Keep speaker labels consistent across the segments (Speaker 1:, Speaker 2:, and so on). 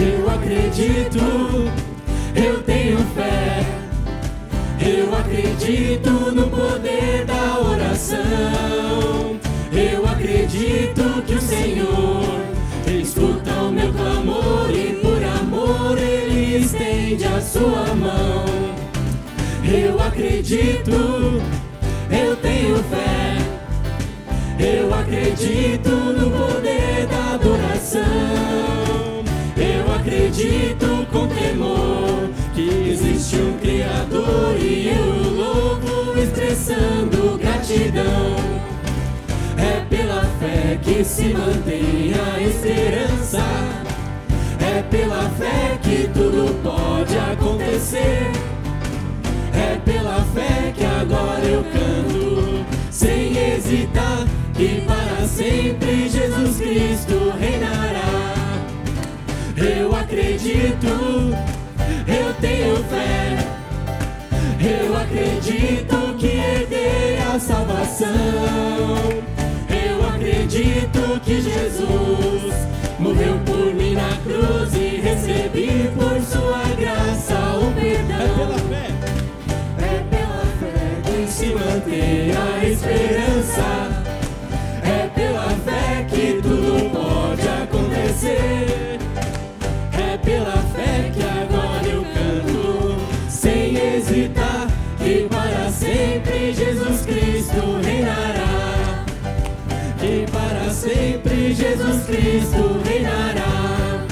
Speaker 1: Eu acredito, eu tenho fé. Eu acredito no poder da oração. Eu acredito que o Senhor escuta o meu clamor e por amor Ele estende a sua mão. Eu acredito, eu tenho fé. Eu acredito no poder da adoração. Eu acredito com temor que existe um Criador e eu o louvo expressando gratidão. É pela fé que se mantém a esperança. É pela fé que tudo pode acontecer. É pela fé que agora eu canto sem hesitar, que para sempre Jesus Cristo reinará. Eu acredito, eu tenho fé. Eu acredito que herdei a salvação. Eu acredito que Jesus morreu por mim na cruz e recebi por sua graça o perdão. É pela fé que se mantém a esperança. É pela fé que tudo pode acontecer. É pela fé que agora eu canto sem hesitar, que para sempre Jesus Cristo reinará. Que para sempre Jesus Cristo reinará.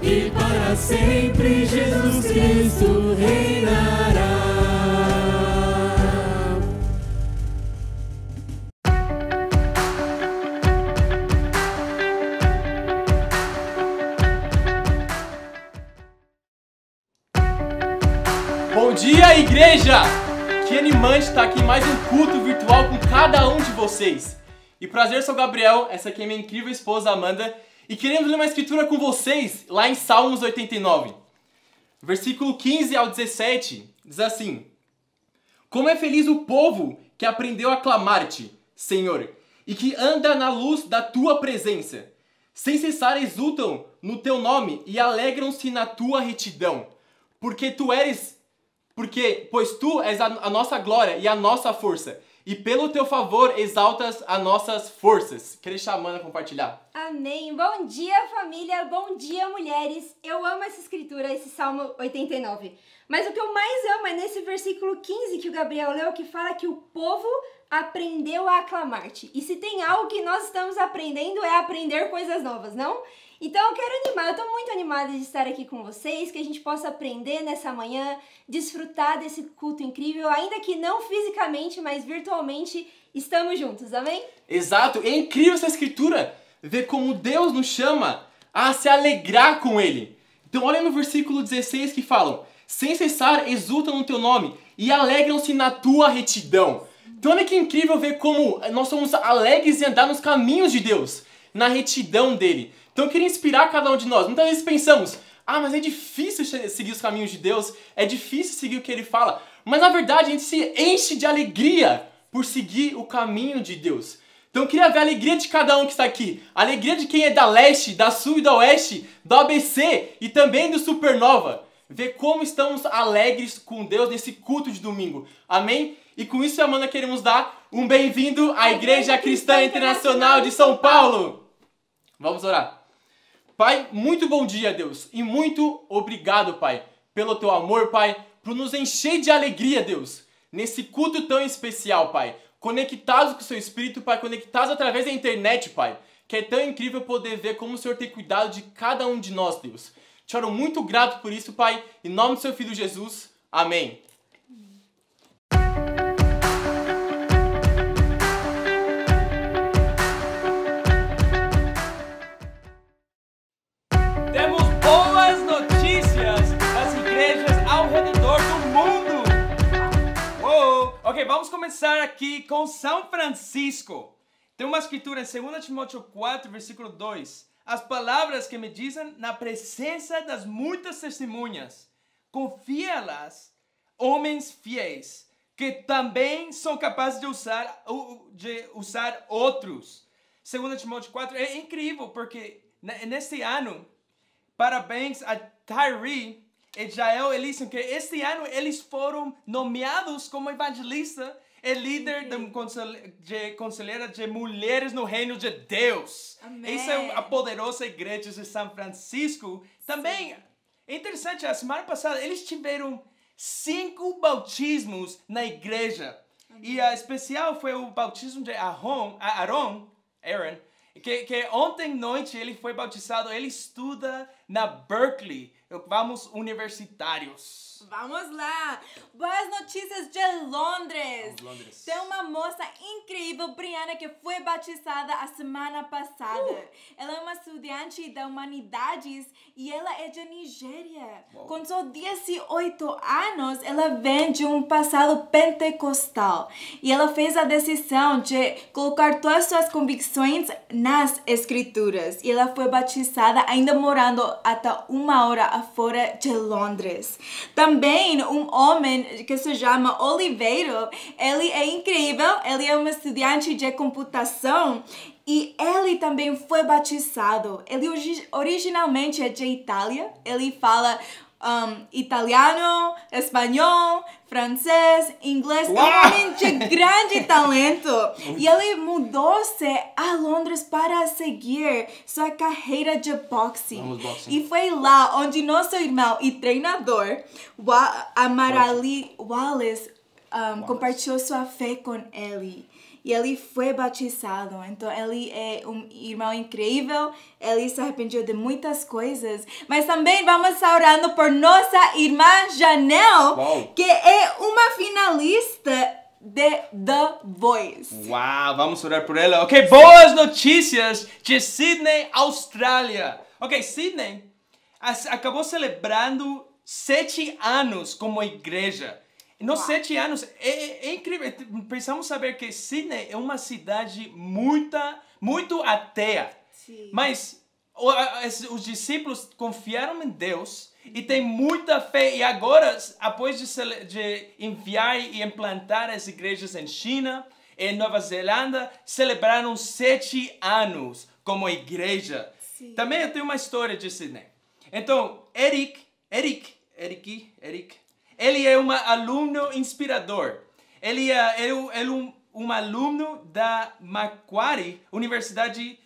Speaker 1: E para sempre Jesus Cristo reinará.
Speaker 2: Bom dia, igreja! Que animante estar aqui em mais um culto virtual com cada um de vocês. E prazer, sou o Gabriel, essa aqui é minha incrível esposa Amanda, e queremos ler uma escritura com vocês lá em Salmos 89. Versículo 15 ao 17 diz assim: Como é feliz o povo que aprendeu a clamar-te, Senhor, e que anda na luz da tua presença. Sem cessar exultam no teu nome e alegram-se na tua retidão. Pois tu és a nossa glória e a nossa força, e pelo teu favor exaltas as nossas forças. Queria deixar a Amanda compartilhar.
Speaker 3: Amém. Bom dia, família. Bom dia, mulheres. Eu amo essa escritura, esse Salmo 89. Mas o que eu mais amo é nesse versículo 15 que o Gabriel leu, que fala que o povo aprendeu a aclamar-te. E se tem algo que nós estamos aprendendo é aprender coisas novas, não? Então eu quero animar, eu tô muito animada de estar aqui com vocês, que a gente possa aprender nessa manhã, desfrutar desse culto incrível, ainda que não fisicamente, mas virtualmente estamos juntos, amém?
Speaker 2: Exato, é incrível essa escritura, ver como Deus nos chama a se alegrar com Ele. Então olha no versículo 16 que falam: sem cessar exultam no teu nome e alegram-se na tua retidão. Então olha que incrível ver como nós somos alegres em andar nos caminhos de Deus, na retidão dele. Então eu queria inspirar cada um de nós. Muitas vezes pensamos: mas é difícil seguir os caminhos de Deus, é difícil seguir o que Ele fala. Mas na verdade a gente se enche de alegria por seguir o caminho de Deus. Então eu queria ver a alegria de cada um que está aqui. A alegria de quem é da leste, da sul e da oeste, do ABC e também do Supernova. Ver como estamos alegres com Deus nesse culto de domingo. Amém? E com isso, Amanda, queremos dar um bem-vindo à Igreja Cristã Internacional de São Paulo. Vamos orar. Pai, muito bom dia, Deus, e muito obrigado, Pai, pelo teu amor, Pai, por nos encher de alegria, Deus, nesse culto tão especial, Pai, conectados com o seu Espírito, Pai, conectados através da internet, Pai, que é tão incrível poder ver como o Senhor tem cuidado de cada um de nós, Deus. Te oro muito grato por isso, Pai, em nome do seu Filho Jesus, amém.
Speaker 4: Vamos começar aqui com São Francisco. Tem uma escritura em 2 Timóteo 4, versículo 2. As palavras que me dizem na presença das muitas testemunhas, confia-las, homens fiéis, que também são capazes de usar outros. 2 Timóteo 4 é incrível, porque neste ano, parabéns a Tyree e Jael Ellison, que este ano eles foram nomeados como evangelista e líder de conselheira de mulheres no reino de Deus.
Speaker 5: Amém.
Speaker 4: Essa é a poderosa igreja de São Francisco. Também é interessante, a semana passada eles tiveram 5 bautismos na igreja. E a especial foi o bautismo de Aaron, que ontem noite ele foi bautizado. Ele estuda na Berkeley. Vamos, universitários.
Speaker 5: Vamos lá! Boas notícias de Londres!
Speaker 4: Vamos, Londres.
Speaker 5: Tem uma moça incrível, Brianna, que foi batizada a semana passada. Ela é uma estudante da Humanidades e ela é de Nigéria.
Speaker 4: Uau.
Speaker 5: Com só 18 anos, ela vem de um passado pentecostal. E ela fez a decisão de colocar todas suas convicções nas escrituras. E ela foi batizada ainda morando até 1 hora fora de Londres. Também um homem que se chama Oliveiro, ele é incrível, ele é um estudante de computação e ele também foi batizado. Ele originalmente é de Itália, ele fala italiano, espanhol, francês, inglês. É um homem de grande talento. E ele mudou-se a Londres para seguir sua carreira de boxing.
Speaker 4: Vamos, boxing.
Speaker 5: E foi lá onde nosso irmão e treinador, Amarali Wallace, compartilhou sua fé com ele. E ele foi batizado. Então, ele é um irmão incrível. Ele se arrependeu de muitas coisas. Mas também vamos estar orando por nossa irmã Janelle, que é uma finalista de The Voice.
Speaker 4: Uau, vamos orar por ela. Ok, boas notícias de Sydney, Austrália. Ok, Sydney acabou celebrando 7 anos como igreja. Nos 7 anos, é incrível. Precisamos saber que Sydney é uma cidade muito ateia.
Speaker 5: Sim.
Speaker 4: Mas os discípulos confiaram em Deus e têm muita fé. E agora, após de enviar e implantar as igrejas em China e Nova Zelândia, celebraram 7 anos como igreja.
Speaker 5: Sim.
Speaker 4: Também eu tenho uma história de Sydney. Então, Eric, ele é um aluno inspirador. Ele é um aluno da Macquarie Universidade,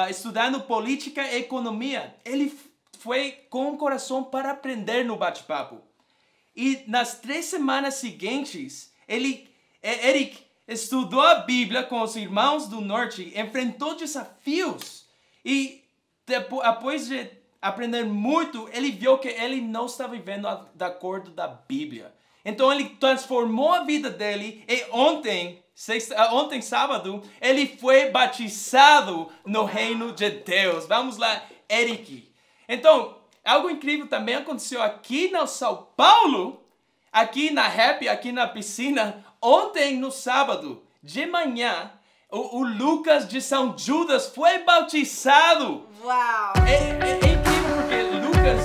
Speaker 4: estudando política e economia. Ele foi com o coração para aprender no bate-papo. E nas 3 semanas seguintes, Eric estudou a Bíblia com os irmãos do Norte, enfrentou desafios. E após de aprender muito, ele viu que ele não estava vivendo de acordo da Bíblia. Então ele transformou a vida dele e ontem, sábado, ele foi batizado no reino de Deus. Vamos lá, Eric. Então, algo incrível também aconteceu aqui no São Paulo, aqui na Happy, aqui na piscina. Ontem, no sábado, de manhã, o Lucas de São Judas foi batizado.
Speaker 5: Uau!
Speaker 4: É incrível porque Lucas,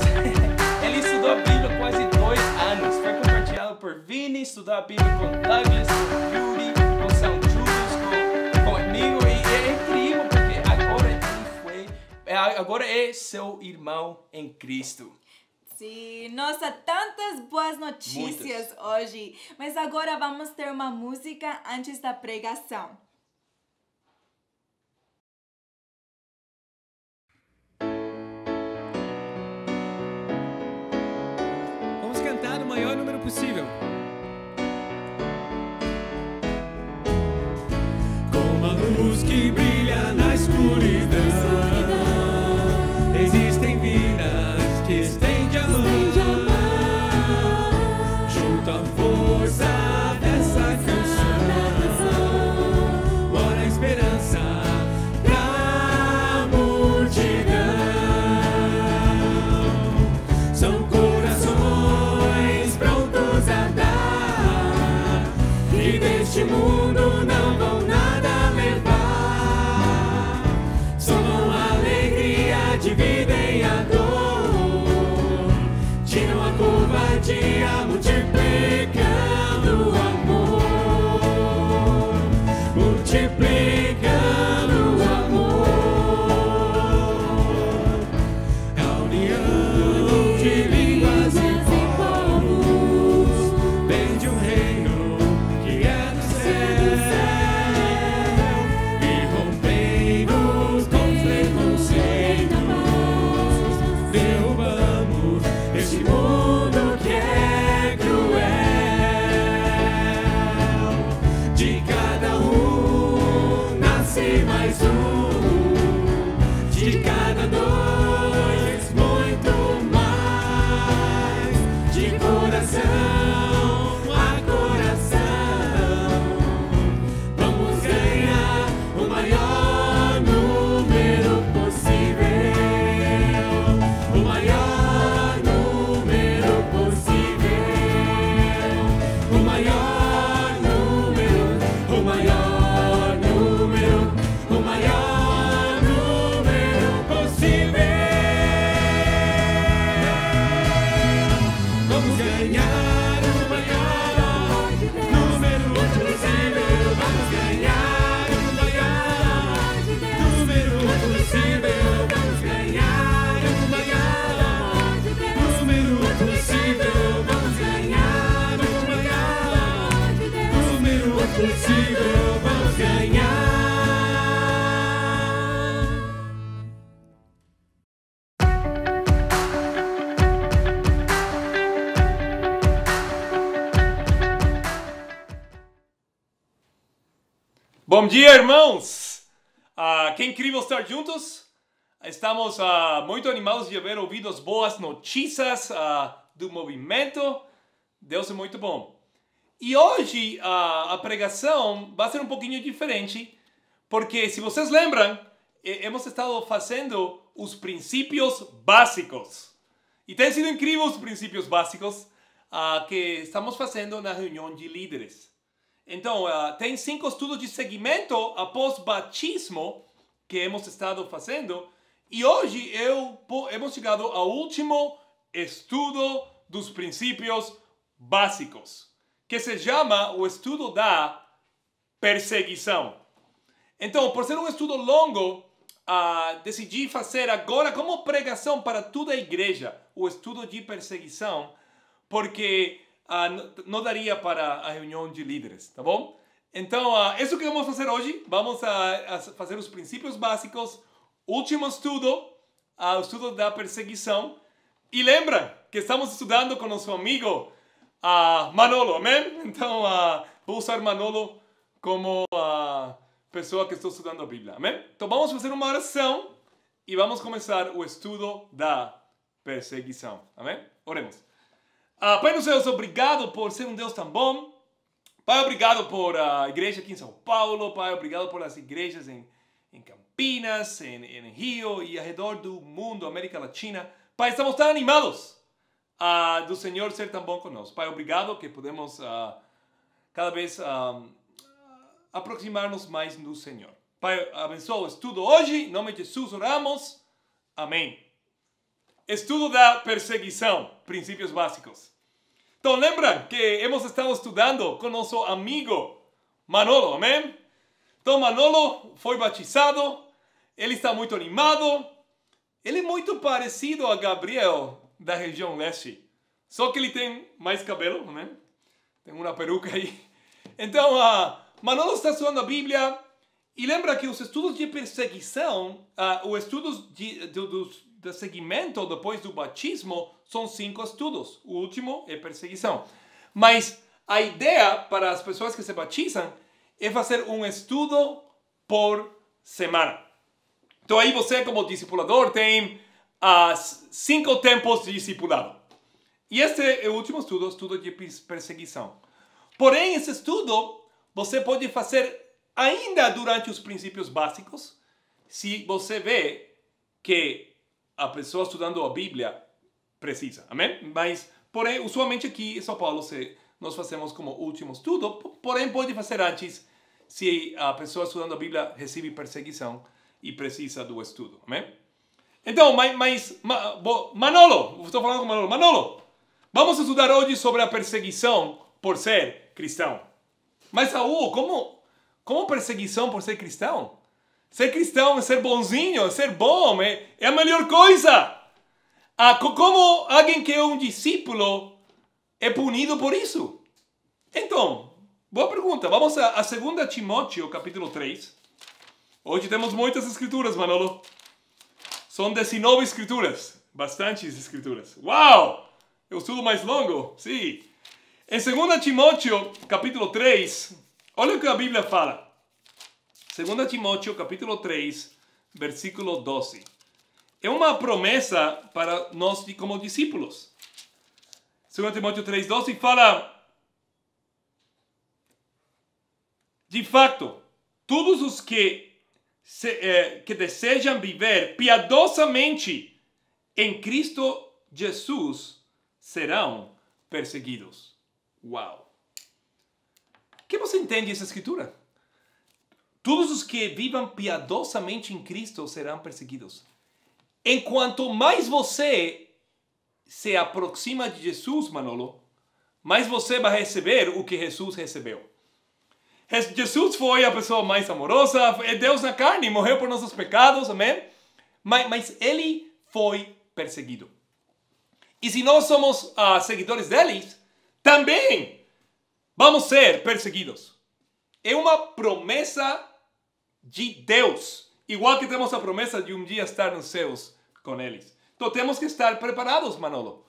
Speaker 4: ele estudou a Bíblia quase 2 anos. Foi compartilhado por Vini, estudou a Bíblia com Douglas, com Yuri, com São Judas, comigo. E é incrível porque agora é seu irmão em Cristo.
Speaker 5: Sim, nossa, tantas boas notícias hoje. Mas agora vamos ter uma música antes da pregação.
Speaker 1: Vamos cantar no maior número possível. Como a luz que brilha na escuridão, existem vidas que estende a mão. Junto à força dessa canção, mora a esperança pra multidão. São corações prontos a dar, que deste mundo não vão nada levar. Somam a alegria, dividem a dor, tiram a covardia, multiplicando o amor, multiplicando o amor. A união incrível, vamos ganhar.
Speaker 6: Bom dia, irmãos! Que incrível estar juntos. Estamos muito animados de haver ouvido as boas notícias do movimento. Deus é muito bom. E hoje a pregação vai ser um pouquinho diferente, porque se vocês lembram, hemos estado fazendo os princípios básicos. E tem sido incrível os princípios básicos que estamos fazendo na reunião de líderes. Então, tem 5 estudos de seguimento após batismo que hemos estado fazendo. E hoje hemos chegado ao último estudo dos princípios básicos, que se chama o estudo da perseguição. Então, por ser um estudo longo, decidi fazer agora como pregação para toda a igreja o estudo de perseguição, porque não daria para a reunião de líderes, tá bom? Então, isso que vamos fazer hoje, vamos a fazer os princípios básicos, último estudo, o estudo da perseguição. E lembra que estamos estudando com nosso amigo Manolo, amém? Então, vou usar Manolo como pessoa que estou estudando a Bíblia, amém? Então, vamos fazer uma oração e vamos começar o estudo da perseguição, amém? Oremos. Pai dos céus, obrigado por ser um Deus tão bom. Pai, obrigado por a igreja aqui em São Paulo. Pai, obrigado por as igrejas em Campinas, em Rio e ao redor do mundo, América Latina. Pai, estamos tão animados do Senhor ser tão bom conosco. Pai, obrigado que podemos cada vez aproximar-nos mais do Senhor. Pai, abençoa o estudo hoje. Em nome de Jesus oramos. Amém. Estudo da perseguição, princípios básicos. Então, lembra que hemos estado estudando com nosso amigo Manolo, amém? Então, Manolo foi batizado, ele está muito animado, ele é muito parecido a Gabriel da região leste, só que ele tem mais cabelo, amém? Tem uma peruca aí. Então, Manolo está estudando a Bíblia e lembra que os estudos de perseguição, os estudos de seguimento depois do batismo são 5 estudos. O último é perseguição. Mas a ideia para as pessoas que se batizam é fazer um estudo por semana. Então aí você, como discipulador, tem 5 tempos de discipulado. E este é o último estudo, estudo de perseguição. Porém, esse estudo você pode fazer ainda durante os princípios básicos, se você vê que a pessoa estudando a Bíblia precisa, amém? Mas, porém, usualmente aqui em São Paulo nós fazemos como último estudo, porém pode fazer antes se a pessoa estudando a Bíblia recebe perseguição e precisa do estudo, amém? Então, Manolo, estou falando com Manolo. Manolo, vamos estudar hoje sobre a perseguição por ser cristão. Mas, Saúl, como perseguição por ser cristão? Ser cristão é ser bonzinho, é ser bom, é a melhor coisa. Como alguém que é um discípulo é punido por isso? Então, boa pergunta. Vamos a 2 Timóteo, capítulo 3. Hoje temos muitas escrituras, Manolo. São 19 escrituras. Bastantes escrituras. Uau! É o estudo mais longo? Sim. Em 2 Timóteo, capítulo 3, olha o que a Bíblia fala. 2 Timóteo, capítulo 3, versículo 12. É uma promessa para nós como discípulos. 2 Timóteo 3, 12 fala: de fato, todos os que desejam viver piedosamente em Cristo Jesus serão perseguidos. Uau! O que você entende dessa escritura? Todos os que vivam piedosamente em Cristo serão perseguidos. Enquanto mais você se aproxima de Jesus, Manolo, mais você vai receber o que Jesus recebeu. Jesus foi a pessoa mais amorosa, é Deus na carne, morreu por nossos pecados, amém? Mas ele foi perseguido. E se nós somos seguidores deles, também vamos ser perseguidos. é uma promessa de Deus. Igual que temos a promessa de um dia estar nos céus com eles. Então temos que estar preparados, Manolo.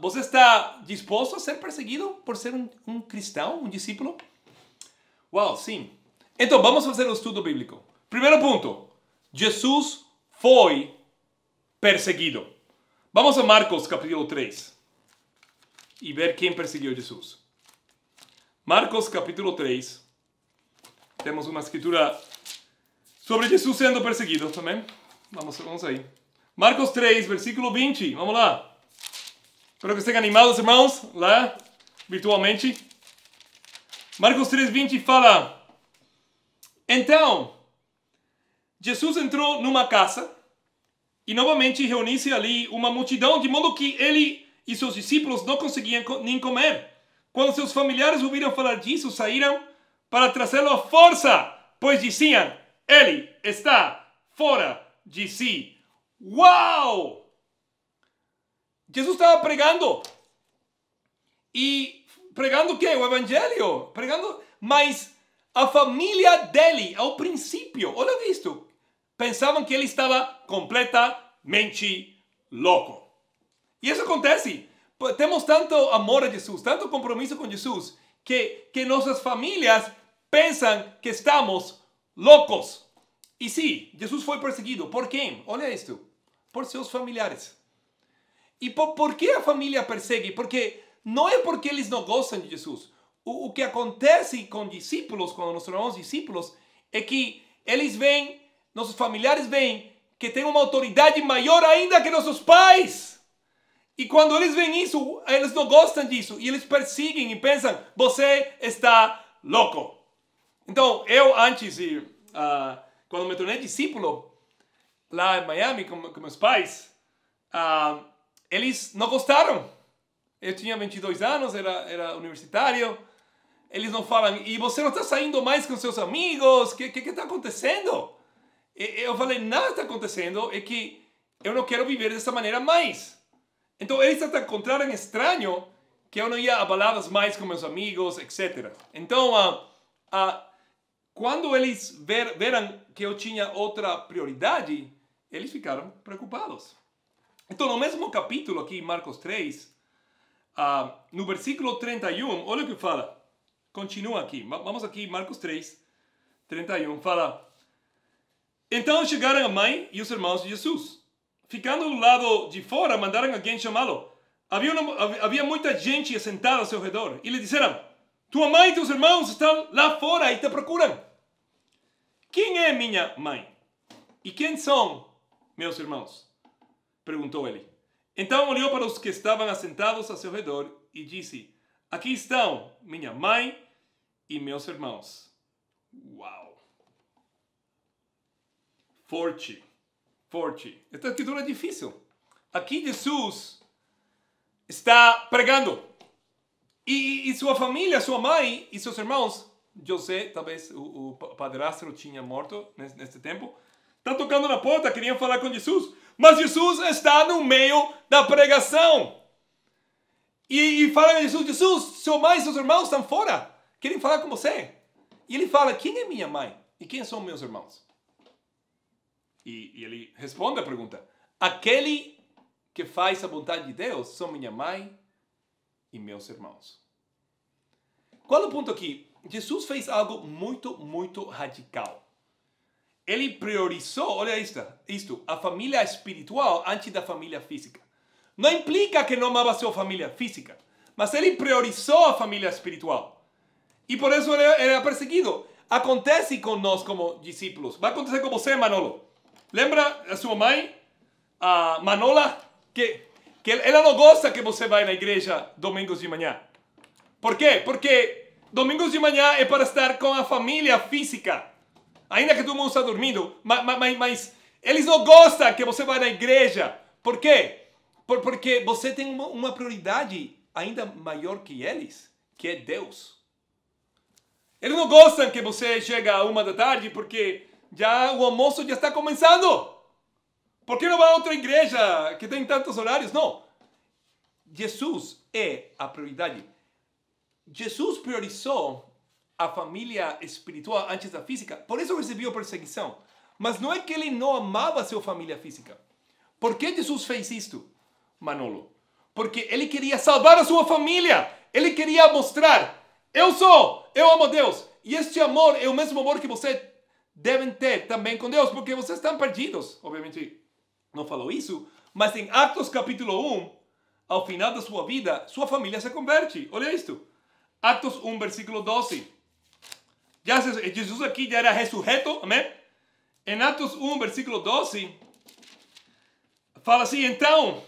Speaker 6: Você está disposto a ser perseguido por ser um cristão, um discípulo? Uau, sim. Então vamos fazer o estudo bíblico. Primeiro ponto. Jesus foi perseguido. Vamos a Marcos capítulo 3 e ver quem perseguiu Jesus. Marcos capítulo 3. Temos uma escritura sobre Jesus sendo perseguido também. Vamos aí. Marcos 3, versículo 20. Vamos lá. Espero que estejam animados, irmãos, lá, virtualmente. Marcos 3, 20 fala: Então, Jesus entrou numa casa e novamente reuniu-se ali uma multidão, de modo que ele e seus discípulos não conseguiam nem comer. Quando seus familiares ouviram falar disso, saíram para trazê-lo à força, pois diziam: ele está fora de si. Uau! Jesus estava pregando. E pregando o quê? O evangelho. Pregando, mas a família dele, ao princípio, olha isto, pensavam que ele estava completamente louco. E isso acontece. Temos tanto amor a Jesus, tanto compromisso com Jesus, que nossas famílias pensam que estamos loucos. E sim, Jesus foi perseguido. Por quem? Olha isto. Por seus familiares. E por que a família persegue? Porque não é porque eles não gostam de Jesus. O que acontece com discípulos, com nossos irmãos discípulos, é que eles veem, nossos familiares veem, que tem uma autoridade maior ainda que nossos pais. E quando eles veem isso, eles não gostam disso. E eles perseguem e pensam: você está louco. Então, eu antes, quando me tornei discípulo, lá em Miami, com meus pais, eles não gostaram. Eu tinha 22 anos, era universitário. Eles não falam: e você não está saindo mais com seus amigos? O que está acontecendo? Eu falei: nada está acontecendo, é que eu não quero viver dessa maneira mais. Então eles até encontraram estranho que eu não ia a baladas mais com meus amigos, etc. Então, quando eles viram que eu tinha outra prioridade, eles ficaram preocupados. Então, no mesmo capítulo aqui, Marcos 3, no versículo 31, olha o que fala. Continua aqui. Vamos aqui, Marcos 3, 31. Fala: Então chegaram a mãe e os irmãos de Jesus. Ficando do lado de fora, mandaram alguém chamá-lo. Havia muita gente sentada ao seu redor. E lhe disseram: tua mãe e teus irmãos estão lá fora e te procuram. Quem é minha mãe? E quem são meus irmãos? Perguntou ele. Então olhou para os que estavam assentados ao seu redor e disse: aqui estão minha mãe e meus irmãos. Uau! Forte. Esta escritura é difícil. Aqui Jesus está pregando. E sua família, sua mãe e seus irmãos, José, talvez o padrasto tinha morto nesse tempo, está tocando na porta, queriam falar com Jesus. Mas Jesus está no meio da pregação. E fala a Jesus: sua mãe e seus irmãos estão fora. Querem falar com você. E ele fala: quem é minha mãe? E quem são meus irmãos? E ele responde a pergunta: aquele que faz a vontade de Deus são minha mãe e meus irmãos. Qual é o ponto aqui? Jesus fez algo muito, muito radical. Ele priorizou, olha isto, a família espiritual antes da família física. Não implica que não amava sua família física, mas ele priorizou a família espiritual. E por isso ele era perseguido. Acontece com nós como discípulos. Vai acontecer com você, Manolo. Lembra a sua mãe, a Manola, que ela não gosta que você vá na igreja domingos de manhã. Por quê? Porque domingos de manhã é para estar com a família física. Ainda que todo mundo está dormindo. Mas eles não gostam que você vá na igreja. Por quê? Porque você tem uma prioridade ainda maior que eles, que é Deus. Eles não gostam que você chegue a 1 da tarde porque já o almoço já está começando. Por que não vai a outra igreja que tem tantos horários? Não. Jesus é a prioridade. Jesus priorizou a família espiritual antes da física, por isso recebeu perseguição. Mas não é que ele não amava sua família física. Por que Jesus fez isto, Manolo? Porque ele queria salvar a sua família. Ele queria mostrar, eu amo Deus. E este amor é o mesmo amor que vocês devem ter também com Deus, porque vocês estão perdidos. Obviamente, não falou isso, mas em Atos capítulo 1, ao final da sua vida, sua família se converte. Olha isto. Atos 1, versículo 12. Jesus aqui já era ressurreto, amém? Em Atos 1, versículo 12, fala assim, então,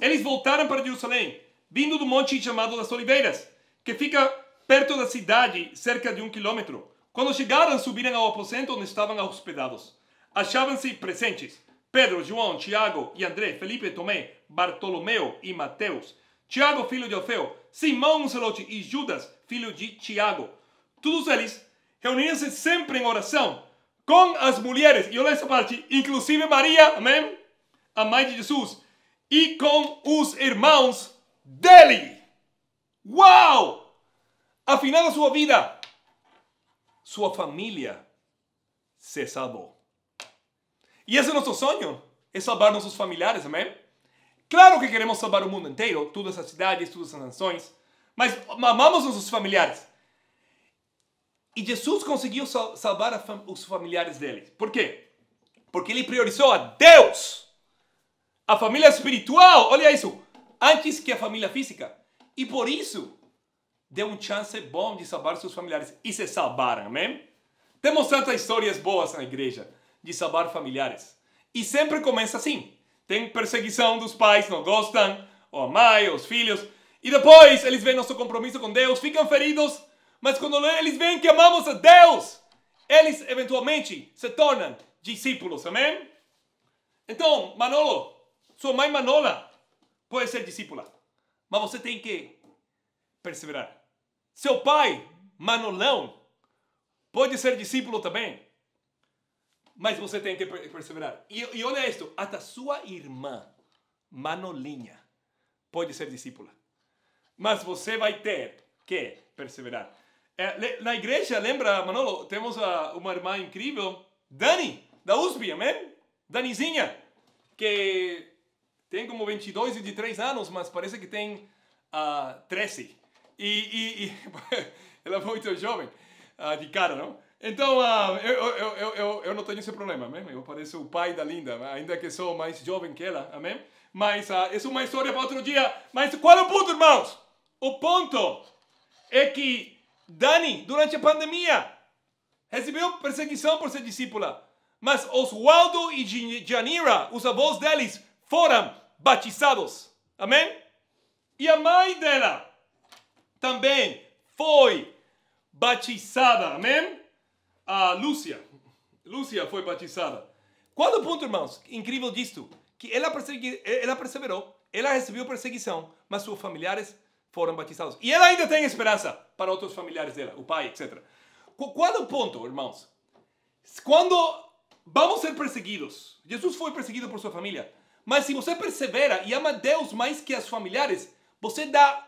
Speaker 6: eles voltaram para Jerusalém, vindo do monte chamado das Oliveiras, que fica perto da cidade, cerca de 1 quilômetro. Quando chegaram, subiram ao aposento onde estavam hospedados. Achavam-se presentes Pedro, João, Tiago e André, Felipe, Tomé, Bartolomeu e Mateus, Tiago, filho de Alfeu, Simão, Zelote e Judas, filho de Tiago. Todos eles reuniam-se sempre em oração com as mulheres, e olha essa parte, inclusive Maria, amém? A mãe de Jesus, e com os irmãos dele. Uau! Afinal da sua vida, sua família se salvou. E esse é o nosso sonho, é salvar nossos familiares, amém? Claro que queremos salvar o mundo inteiro, todas as cidades, todas as nações, mas amamos nossos familiares. E Jesus conseguiu salvar os familiares dele. Por quê? Porque ele priorizou a Deus, a família espiritual, olha isso, antes que a família física. E por isso, deu um chance bom de salvar seus familiares. E se salvaram, amém? Temos tantas histórias boas na igreja de salvar familiares. E sempre começa assim. Tem perseguição dos pais, não gostam, ou a mãe, ou os filhos. E depois eles veem nosso compromisso com Deus, ficam feridos. Mas quando eles veem que amamos a Deus, eles eventualmente se tornam discípulos, amém? Então, Manolo, sua mãe Manola pode ser discípula, mas você tem que perseverar. Seu pai, Manolão, pode ser discípulo também, mas você tem que perseverar. E olha isto, até sua irmã, Manolinha, pode ser discípula, mas você vai ter que perseverar. Na igreja, lembra, Manolo, temos uma irmã incrível, Dani, da USP, amém? Danizinha, que tem como 22 e 23 anos, mas parece que tem 13. E ela é muito jovem, de cara, não? Então, eu não tenho esse problema, amém? Eu pareço o pai da Linda, ainda que sou mais jovem que ela, amém? Mas isso é uma história para outro dia. Mas qual é o ponto, irmãos? O ponto é que Dani, durante a pandemia, recebeu perseguição por ser discípula. Mas Oswaldo e Janira, os avós deles, foram batizados. Amém? E a mãe dela também foi batizada. Amém? A Lúcia foi batizada. Qual é o ponto, irmãos? Incrível disto. Que ela perseverou, ela recebeu perseguição, mas seus familiares foram batizados. E ela ainda tem esperança para outros familiares dela, o pai, etc. Qual é o ponto, irmãos? Quando vamos ser perseguidos, Jesus foi perseguido por sua família, mas se você persevera e ama Deus mais que os familiares, você dá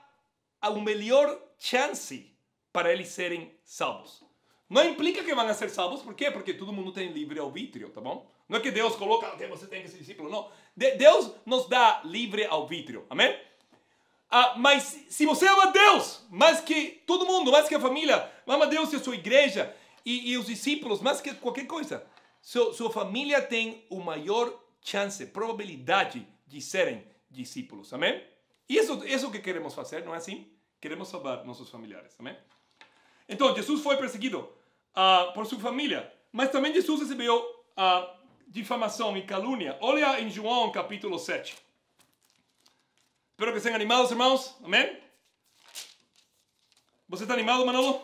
Speaker 6: uma melhor chance para eles serem salvos. Não implica que vão ser salvos, por quê? Porque todo mundo tem livre arbítrio, tá bom? Não é que Deus coloca, você tem que ser discípulo, não. Deus nos dá livre arbítrio, amém? Mas se você ama Deus mais que todo mundo, mais que a família, ama Deus e a sua igreja e os discípulos, mais que qualquer coisa, sua família tem uma maior chance, probabilidade de serem discípulos, amém? Isso que queremos fazer, não é assim? Queremos salvar nossos familiares, amém? Então, Jesus foi perseguido por sua família, mas também Jesus recebeu difamação e calúnia. Olha em João capítulo 7. Espero que estejam animados, irmãos. Amém? Você está animado, Manolo?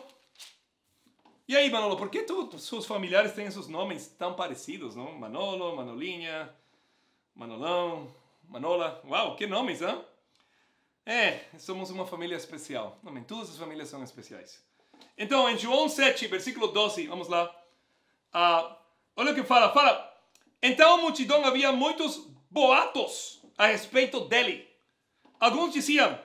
Speaker 6: E aí, Manolo, por que seus familiares têm esses nomes tão parecidos, não? Manolo, Manolinha, Manolão, Manola. Uau, que nomes, hein? Somos uma família especial. Amém? Todas as famílias são especiais. Então, em João 7, versículo 12, vamos lá. Olha o que fala. Então, a multidão havia muitos boatos a respeito dele. Alguns diziam,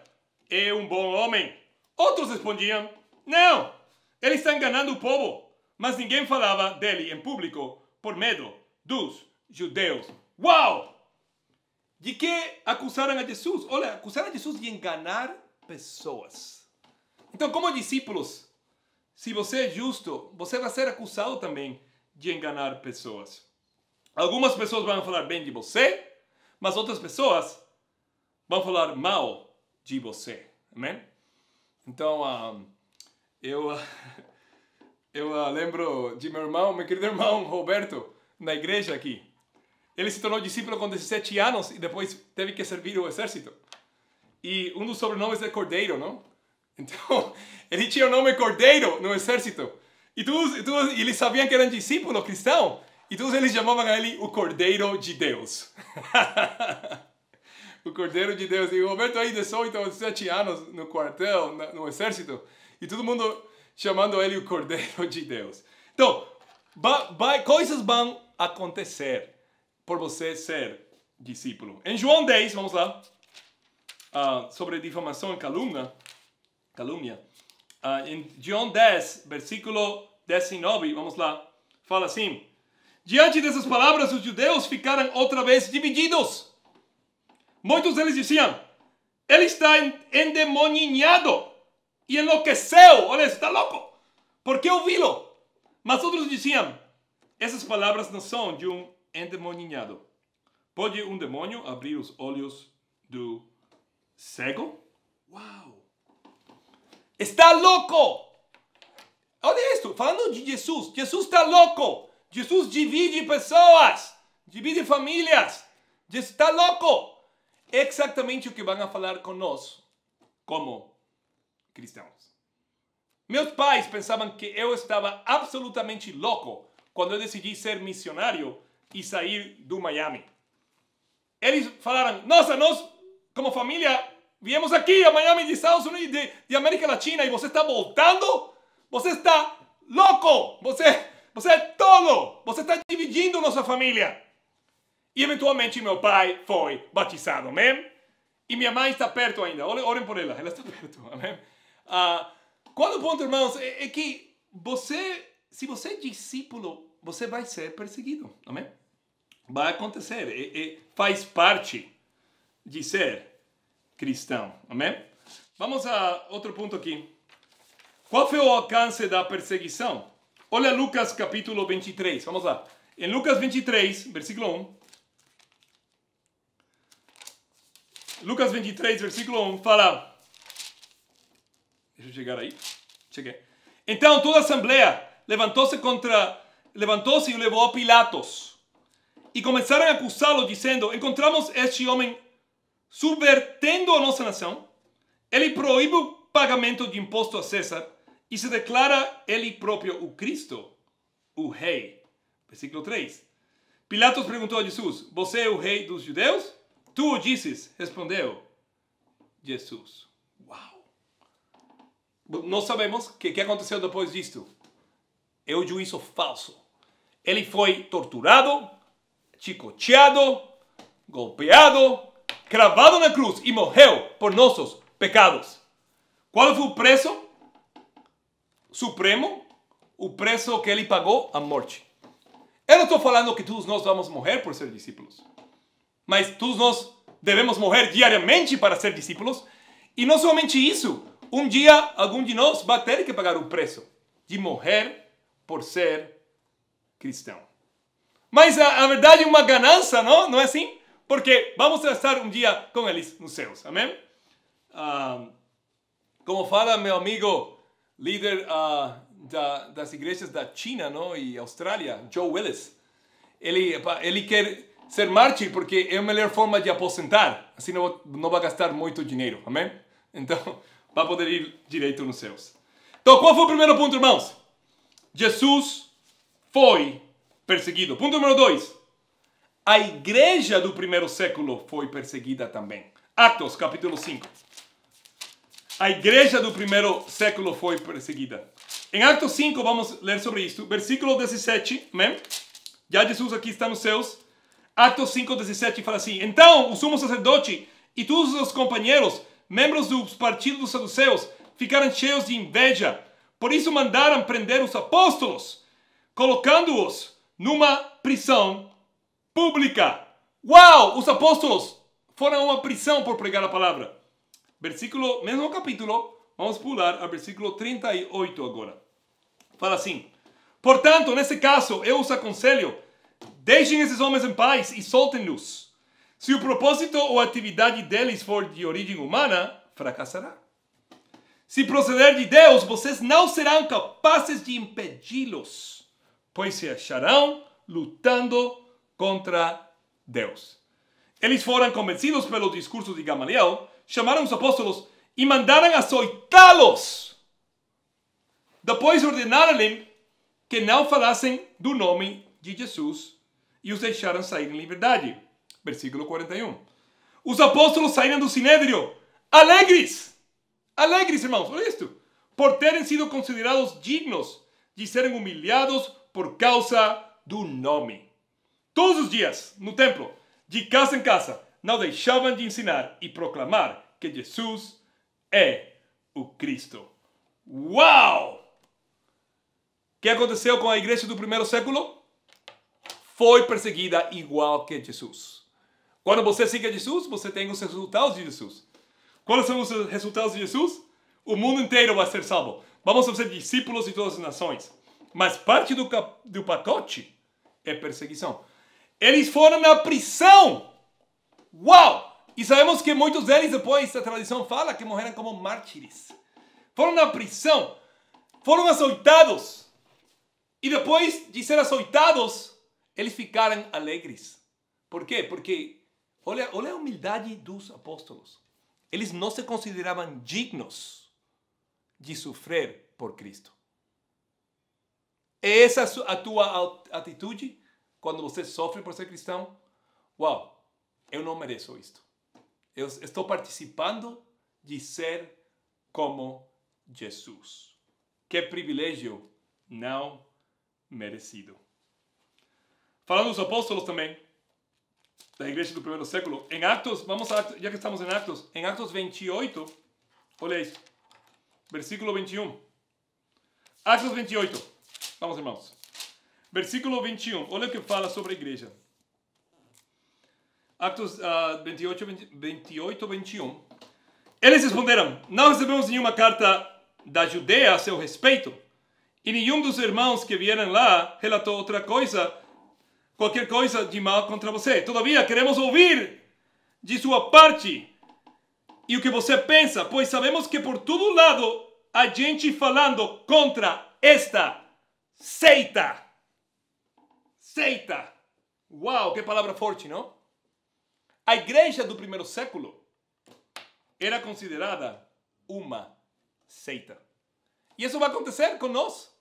Speaker 6: é um bom homem. Outros respondiam, não, Ele está enganando o povo. Mas ninguém falava dele em público por medo dos judeus. Uau! De que acusaram a Jesus? Olha, acusaram a Jesus de enganar pessoas. Então, como discípulos, se você é justo, você vai ser acusado também de enganar pessoas. Algumas pessoas vão falar bem de você, mas outras pessoas vão falar mal de você. Amém? Então, eu lembro de meu querido irmão Roberto, na igreja aqui. Ele se tornou discípulo com 17 anos e depois teve que servir o exército. E um dos sobrenomes é Cordeiro, não? Então, ele tinha o nome Cordeiro no exército. E eles sabiam que era um discípulo cristão. E todos eles chamavam ele o Cordeiro de Deus. O Cordeiro de Deus. E o Roberto aí, 18 ou 17 anos no quartel, no exército. E todo mundo chamando ele o Cordeiro de Deus. Então, coisas vão acontecer por você ser discípulo. Em João 10, vamos lá, sobre difamação e calúnia. Em João 10, versículo 19, vamos lá, fala assim: diante dessas palavras, os judeus ficaram outra vez divididos. Muitos deles diziam: ele está endemoninhado e enlouqueceu, olha, está louco, por que ouvi-lo? Mas outros diziam: essas palavras não são de um endemoninhado. Pode um demônio abrir os olhos do cego? Uau! Está louco! Olha isso, falando de Jesus. Jesus está louco. Jesus divide pessoas, divide famílias. Jesus está louco. É exatamente o que vão falar conosco como cristãos. Meus pais pensavam que eu estava absolutamente louco quando eu decidi ser missionário e sair do Miami. Eles falaram: nossa, nós como família viemos aqui a Miami de Estados Unidos, de América Latina, e você está voltando? Você está louco! Você é tolo! Você está dividindo nossa família! E eventualmente meu pai foi batizado, amém? E minha mãe está perto ainda, orem por ela está perto, amém? Qual o ponto, irmãos, é que se você é discípulo, você vai ser perseguido, amém? Vai acontecer, faz parte de ser cristão, amém? Vamos a outro ponto aqui. Qual foi o alcance da perseguição? Olha Lucas capítulo 23, vamos lá. Em Lucas 23, versículo 1. Lucas 23, versículo 1, fala... Deixa eu chegar aí. Cheguei. Então toda a assembleia levantou-se e o levou a Pilatos. E começaram a acusá-lo, dizendo: encontramos este homem subvertendo a nossa nação. Ele proíbe o pagamento de imposto a César e se declara ele próprio o Cristo, o rei. Versículo 3. Pilatos perguntou a Jesus: você é o rei dos judeus? Tu o dizes, respondeu Jesus. Uau! Nós sabemos que o que aconteceu depois disto é o juízo falso. Ele foi torturado, chicoteado, golpeado, cravado na cruz e morreu por nossos pecados. Qual foi o preço supremo? O preço que ele pagou? A morte. Eu não estou falando que todos nós vamos morrer por ser discípulos. Mas todos nós devemos morrer diariamente para ser discípulos. E não somente isso. Um dia, algum de nós vai ter que pagar o preço de morrer por ser cristão. Mas a verdade é uma ganância, não? Não é assim? Porque vamos estar um dia com eles nos céus. Amém? Como fala meu amigo, líder das igrejas da China, não? E Austrália, Joe Willis. Ele quer ser mártir porque é a melhor forma de aposentar. Assim não vai gastar muito dinheiro. Amém? Então, vai poder ir direito nos céus. Então, qual foi o primeiro ponto, irmãos? Jesus foi perseguido. Ponto número 2. A igreja do primeiro século foi perseguida também. Atos, capítulo 5. A igreja do primeiro século foi perseguida. Em Atos 5, vamos ler sobre isto. Versículo 17. Amém? Já Jesus aqui está nos céus. Atos 5, 17 fala assim: então o sumo sacerdote e todos os seus companheiros, membros dos partidos dos saduceus, ficaram cheios de inveja, Por isso mandaram prender os apóstolos, colocando-os numa prisão pública. Uau! Os apóstolos foram a uma prisão por pregar a palavra. Versículo, mesmo capítulo, vamos pular ao versículo 38 agora. Fala assim: portanto, nesse caso, eu os aconselho, deixem esses homens em paz e soltem-nos. Se o propósito ou atividade deles for de origem humana, fracassará. Se proceder de Deus, vocês não serão capazes de impedi-los, pois se acharão lutando contra Deus. Eles foram convencidos pelo discurso de Gamaliel, chamaram os apóstolos e mandaram açoitá-los. Depois ordenaram-lhe que não falassem do nome de Jesus e os deixaram sair em liberdade. Versículo 41. Os apóstolos saíram do sinédrio alegres. Alegres, irmãos, olha isto. Por terem sido considerados dignos de serem humilhados por causa do nome. Todos os dias, no templo, de casa em casa, não deixavam de ensinar e proclamar que Jesus é o Cristo. Uau! O que aconteceu com a igreja do primeiro século? Foi perseguida igual que Jesus. Quando você siga Jesus, você tem os resultados de Jesus. Quais são os resultados de Jesus? O mundo inteiro vai ser salvo. Vamos ser discípulos de todas as nações. Mas parte do pacote é perseguição. Eles foram na prisão. Uau! E sabemos que muitos deles, depois, a tradição fala que morreram como mártires. Foram na prisão. Foram açoitados. E depois de ser açoitados, eles ficaram alegres. Por quê? Porque olha a humildade dos apóstolos. Eles não se consideravam dignos de sofrer por Cristo. É essa a tua atitude quando você sofre por ser cristão? Uau, eu não mereço isto. Eu estou participando de ser como Jesus. Que privilégio não merecido. Falando dos apóstolos também, da igreja do primeiro século, em Atos, vamos a Atos, já que estamos em Atos 28, olha isso, versículo 21. Atos 28, vamos irmãos. Versículo 21, olha o que fala sobre a igreja. Atos 28, 21. Eles responderam: não recebemos nenhuma carta da Judeia a seu respeito, e nenhum dos irmãos que vieram lá relatou outra coisa, qualquer coisa de mal contra você. Todavia, queremos ouvir de sua parte e o que você pensa, pois sabemos que por todo lado há gente falando contra esta seita. Seita. Uau, que palavra forte, não? A igreja do primeiro século era considerada uma seita. E isso vai acontecer com nós.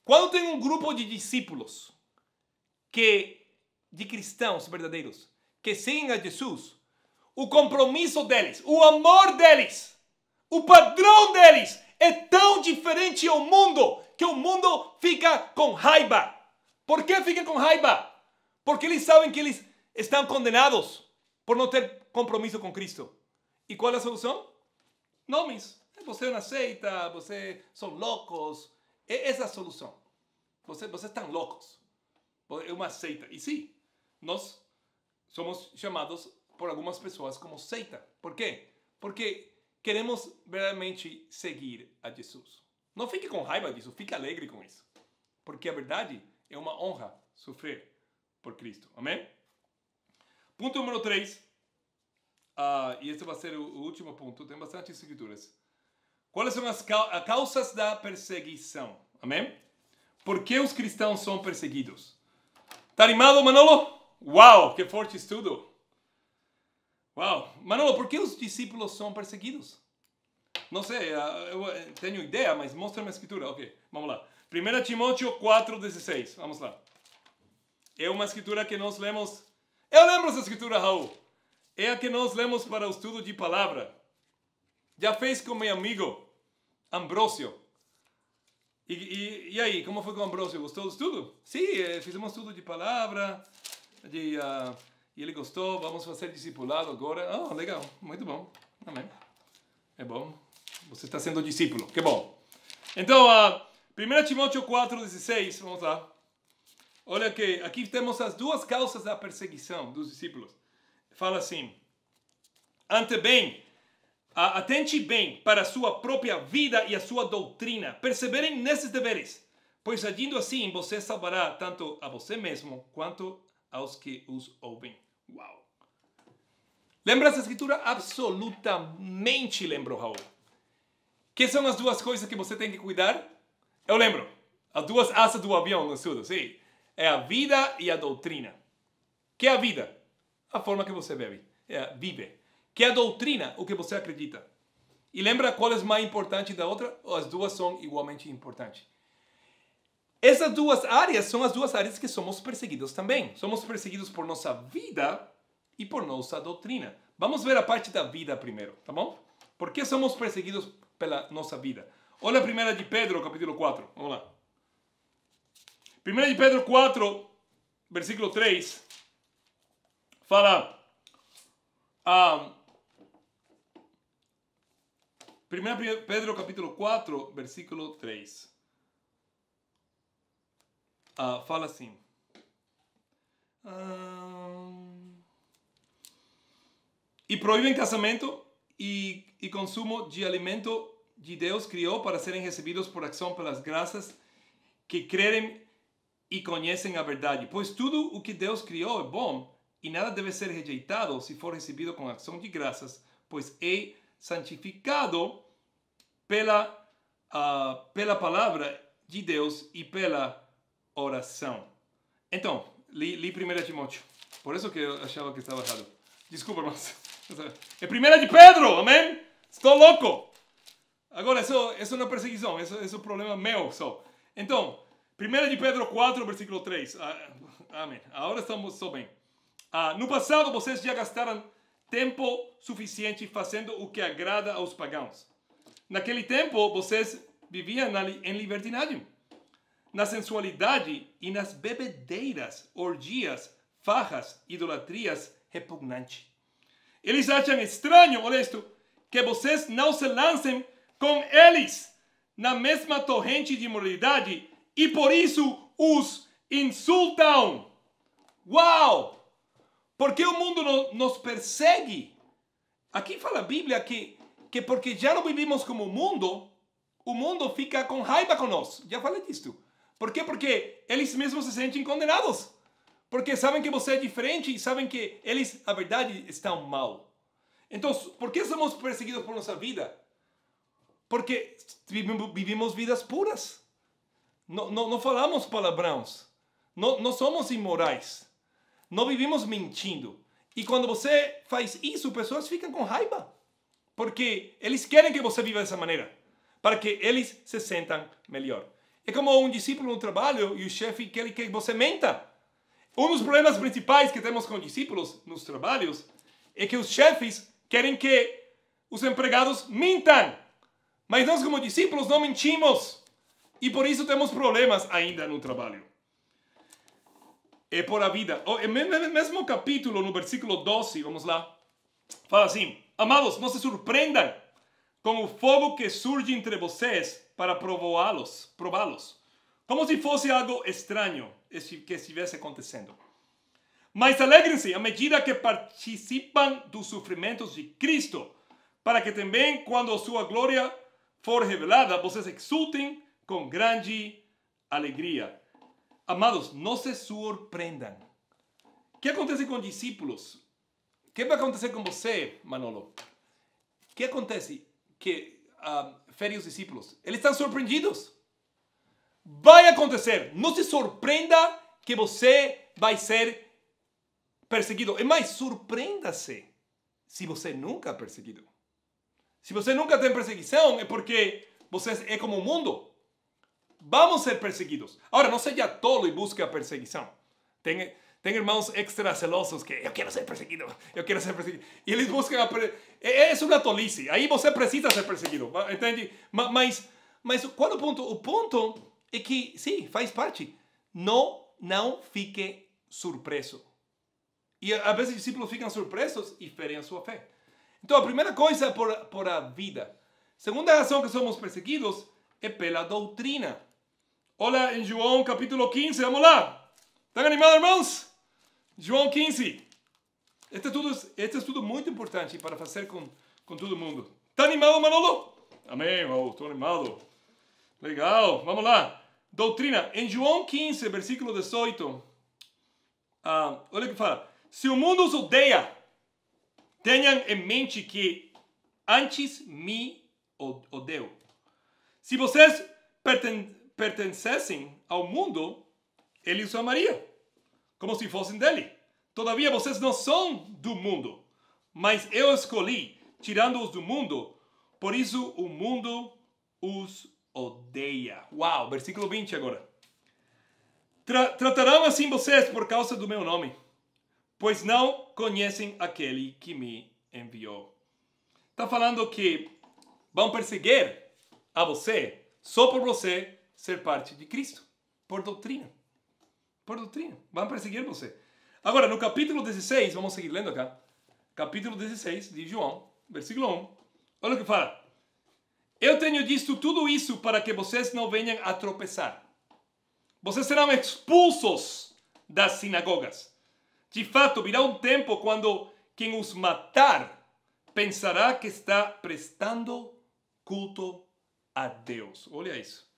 Speaker 6: Quando tem um grupo de discípulos, de cristãos verdadeiros, que seguem a Jesus, o compromisso deles, o amor deles, o padrão deles é tão diferente ao mundo, que o mundo fica com raiva. Por que fica com raiva? Porque eles sabem que eles estão condenados por não ter compromisso com Cristo. E qual é a solução? Nomes. Você é uma seita, vocês são loucos. Essa é a solução. Vocês estão loucos. É uma seita. E sim, nós somos chamados por algumas pessoas como seita. Por quê? Porque queremos verdadeiramente seguir a Jesus. Não fique com raiva disso, fique alegre com isso. Porque a verdade é uma honra sofrer por Cristo. Amém? Ponto número 3. E esse vai ser o último ponto. Tem bastante escrituras. Quais são as causas da perseguição? Amém? Por que os cristãos são perseguidos? Tá animado, Manolo? Uau, que forte estudo. Uau. Manolo, por que os discípulos são perseguidos? Não sei, eu tenho ideia, mas mostra-me a escritura. Ok, vamos lá. 1 Timóteo 4,16. Vamos lá. É uma escritura que nós lemos. Eu lembro essa escritura, Raul. É a que nós lemos para o estudo de palavra. Já fez com meu amigo Ambrósio. E aí, como foi com Ambrósio? Gostou do estudo? Sim, fizemos um estudo de palavra. E ele gostou. Vamos fazer discipulado agora. Oh, legal. Muito bom. Amém. É bom. Você está sendo discípulo. Que bom. Então, 1 Timóteo 4,16, vamos lá. Olha que aqui temos as duas causas da perseguição dos discípulos. Fala assim: ante bem, atente bem para a sua própria vida e a sua doutrina. Perseverem nesses deveres, pois agindo assim você salvará tanto a você mesmo quanto aos que os ouvem. Uau! Lembra essa escritura? Absolutamente lembro, Raul. Que são as duas coisas que você tem que cuidar? Eu lembro. As duas asas do avião no estudo, sim. É a vida e a doutrina. Que é a vida? A forma que você vive. Que é a doutrina? O que você acredita. E lembra qual é mais importante da outra? Ou as duas são igualmente importantes? Essas duas áreas são as duas áreas que somos perseguidos também. Somos perseguidos por nossa vida e por nossa doutrina. Vamos ver a parte da vida primeiro, tá bom? Por que somos perseguidos pela nossa vida? Olha a 1 de Pedro, capítulo 4. Vamos lá. 1 de Pedro 4, versículo 3. Fala... 1 Pedro, capítulo 4, versículo 3. Fala assim. E proíbem casamento e consumo de alimento de Deus criou para serem recebidos por ação pelas graças que crerem e conhecem a verdade. Pois tudo o que Deus criou é bom e nada deve ser rejeitado se for recebido com ação de graças, pois é santificado pela palavra de Deus e pela oração. Então, li 1 Timóteo. Por isso que eu achava que estava errado. Desculpa, irmãos. É 1 de Pedro, amém? Estou louco. Agora, isso não é perseguição, isso é um problema meu só. Então, 1 de Pedro 4, versículo 3. Amém. Agora estamos bem. No passado, vocês já gastaram tempo suficiente fazendo o que agrada aos pagãos. Naquele tempo, vocês viviam em libertinagem, na sensualidade e nas bebedeiras, orgias, farras, idolatrias repugnantes. Eles acham estranho, olha isto, que vocês não se lancem com eles na mesma torrente de imoralidade e por isso os insultam. Uau! Porque o mundo nos persegue. Aqui fala a Bíblia que porque já não vivimos como o mundo fica com raiva conosco. Já falei disso. Por quê? Porque eles mesmos se sentem condenados. Porque sabem que você é diferente e sabem que eles, a verdade, estão mal. Então, por que somos perseguidos por nossa vida? Porque vivimos vidas puras. Não falamos palavrões. Não somos imorais. Não vivimos mentindo. E quando você faz isso, pessoas ficam com raiva. Porque eles querem que você viva dessa maneira. Para que eles se sentam melhor. É como um discípulo no trabalho e o chefe quer que você menta. Um dos problemas principais que temos com discípulos nos trabalhos é que os chefes querem que os empregados mintam. Mas nós, como discípulos, não mentimos. E por isso temos problemas ainda no trabalho. É por a vida. No mesmo capítulo, no versículo 12, vamos lá. Fala assim: amados, não se surpreendam com o fogo que surge entre vocês para prová-los, como se fosse algo estranho que estivesse acontecendo. Mas alegrem-se à medida que participam dos sofrimentos de Cristo, para que também, quando sua glória for revelada, vocês exultem com grande alegria. Amados, não se surpreendam. O que acontece com discípulos? O que vai acontecer com você, Manolo? O que acontece? Que fere os discípulos. Eles estão surpreendidos. Vai acontecer. Não se surpreenda que você vai ser perseguido. É mais, surpreenda-se se você nunca é perseguido. Se você nunca tem perseguição, é porque você é como o mundo. Vamos ser perseguidos. Agora, não seja tolo e busque a perseguição. Tem irmãos extra celosos que eu quero ser perseguido. E eles buscam é uma tolice. Aí você precisa ser perseguido. Entende? Mas qual é o ponto? O ponto é que, sim, faz parte. Não fique surpreso. E às vezes os discípulos ficam surpresos e ferem a sua fé. Então, a primeira coisa é por a vida. Segunda razão que somos perseguidos e pela doutrina. Olha em João capítulo 15, vamos lá. Estão animados, irmãos? João 15. Este é tudo muito importante para fazer com todo mundo. Está animado, Manolo? Amém, Raul, estou animado. Legal, vamos lá. Doutrina. Em João 15, versículo 18. Olha o que fala. Se o mundo os odeia, tenham em mente que antes me odeio. Se vocês pertencessem ao mundo, ele os amaria, como se fossem dele. Todavia, vocês não são do mundo, mas eu escolhi, tirando-os do mundo, por isso o mundo os odeia. Uau, versículo 20 agora. Tratarão assim vocês por causa do meu nome, pois não conhecem aquele que me enviou. Está falando que vão perseguir a você só por você ser parte de Cristo, por doutrina. Por doutrina, vão perseguir você. Agora, no capítulo 16, vamos seguir lendo acá. Capítulo 16 de João, versículo 1. Olha o que fala. Eu tenho dito tudo isso para que vocês não venham a tropeçar. Vocês serão expulsos das sinagogas. De fato, virá um tempo quando quem os matar pensará que está prestando culto a Deus. Olha isso.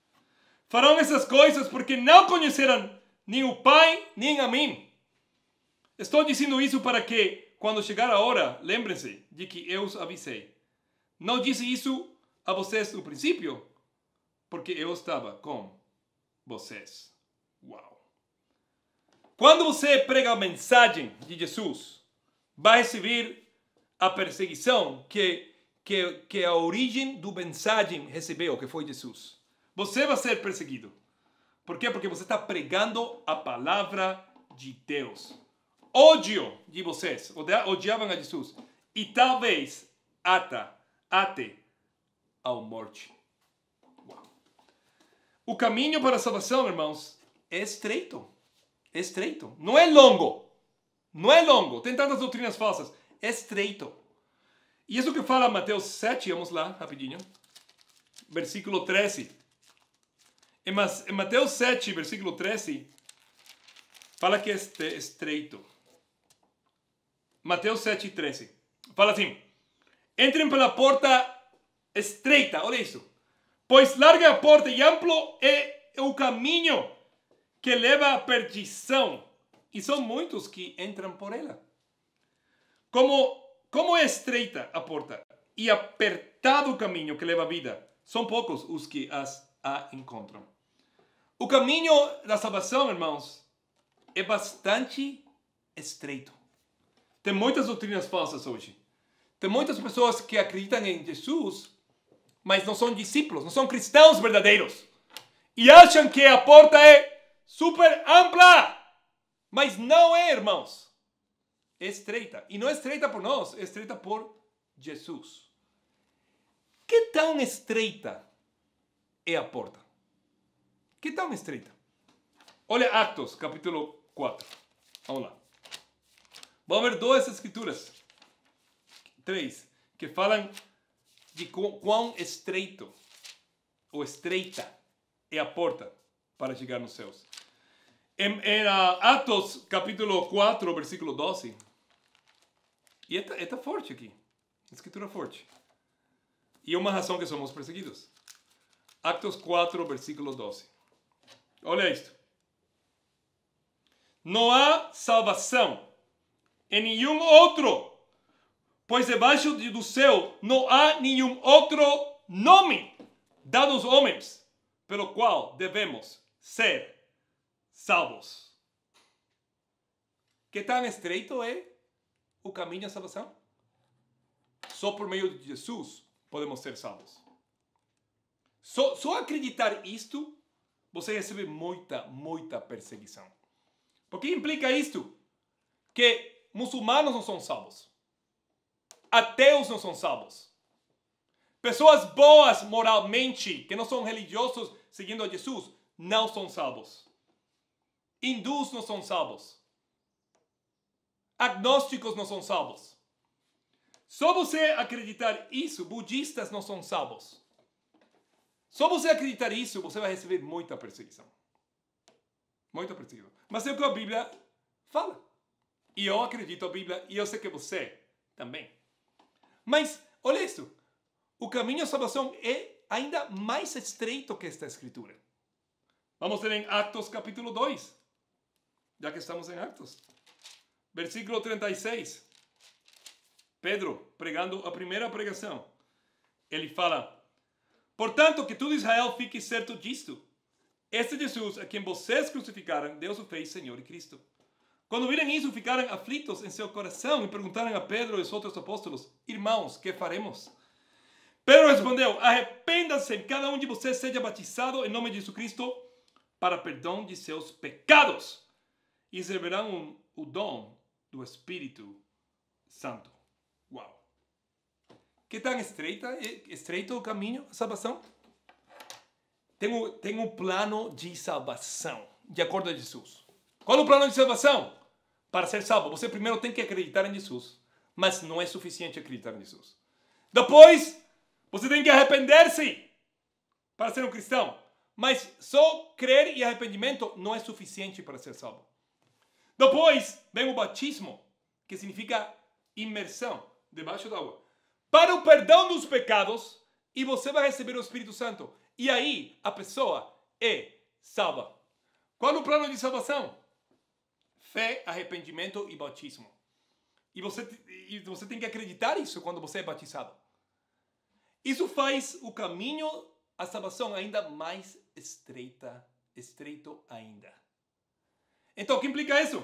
Speaker 6: Farão essas coisas porque não conhecerão nem o Pai, nem a mim. Estou dizendo isso para que, quando chegar a hora, lembrem-se de que eu os avisei. Não disse isso a vocês no princípio, porque eu estava com vocês. Uau! Quando você prega a mensagem de Jesus, vai receber a perseguição que a origem do mensagem recebeu, que foi Jesus. Você vai ser perseguido. Por quê? Porque você está pregando a palavra de Deus. Ódio de vocês, odiavam a Jesus. E talvez até a morte. Uau. O caminho para a salvação, irmãos, é estreito. É estreito. Não é longo. Não é longo. Tem tantas doutrinas falsas. É estreito. E isso que fala Mateus 7, vamos lá, rapidinho. Versículo 13. Em Mateus 7, versículo 13, fala que é estreito. Mateus 7, 13. Fala assim. Entrem pela porta estreita. Olha isso. Pois larga a porta e amplo é o caminho que leva à perdição. E são muitos que entram por ela. Como é estreita a porta e apertado o caminho que leva à vida, são poucos os que a encontram. O caminho da salvação, irmãos, é bastante estreito. Tem muitas doutrinas falsas hoje. Tem muitas pessoas que acreditam em Jesus, mas não são discípulos, não são cristãos verdadeiros. E acham que a porta é super ampla. Mas não é, irmãos. É estreita. E não é estreita por nós, é estreita por Jesus. Que tão estreita é a porta? Que tão estreita? Olha Atos, capítulo 4. Vamos lá. Vamos ver duas escrituras. 3. Que falam de quão estreito ou estreita é a porta para chegar nos céus. Em Atos, capítulo 4, versículo 12. E está forte aqui. Escritura forte. E é uma razão que somos perseguidos. Atos 4, versículo 12. Olha isto. Não há salvação em nenhum outro, pois debaixo do céu não há nenhum outro nome dado aos homens, pelo qual devemos ser salvos. Que tão estreito é o caminho à salvação? Só por meio de Jesus podemos ser salvos. Só acreditar isto, você recebe muita perseguição. Por que implica isto? Que muçulmanos não são salvos. Ateus não são salvos. Pessoas boas moralmente, que não são religiosos seguindo a Jesus, não são salvos. Hindus não são salvos. Agnósticos não são salvos. Só você acreditar isso, budistas não são salvos. Só você acreditar isso, você vai receber muita perseguição. Muita perseguição. Mas é o que a Bíblia fala. E eu acredito na Bíblia e eu sei que você também. Mas, olha isso. O caminho à salvação é ainda mais estreito que esta escritura. Vamos ler em Atos capítulo 2. Já que estamos em Atos. Versículo 36. Pedro, pregando a primeira pregação. Ele fala: portanto, que todo Israel fique certo disto. Este Jesus, a quem vocês crucificaram, Deus o fez Senhor e Cristo. Quando viram isso, ficaram aflitos em seu coração e perguntaram a Pedro e os outros apóstolos: irmãos, que faremos? Pedro respondeu: arrependam-se, cada um de vocês seja batizado em nome de Jesus Cristo para perdão de seus pecados e receberão o dom do Espírito Santo. Uau! Que tão estreito o caminho à salvação? Tem um plano de salvação, de acordo a Jesus. Qual é o plano de salvação? Para ser salvo, você primeiro tem que acreditar em Jesus. Mas não é suficiente acreditar em Jesus. Depois, você tem que arrepender-se para ser um cristão. Mas só crer e arrependimento não é suficiente para ser salvo. Depois, vem o batismo, que significa imersão debaixo d'água, para o perdão dos pecados, e você vai receber o Espírito Santo. E aí, a pessoa é salva. Qual é o plano de salvação? Fé, arrependimento e batismo. E você tem que acreditar isso quando você é batizado. Isso faz o caminho à salvação ainda mais estreito ainda. Então, o que implica isso?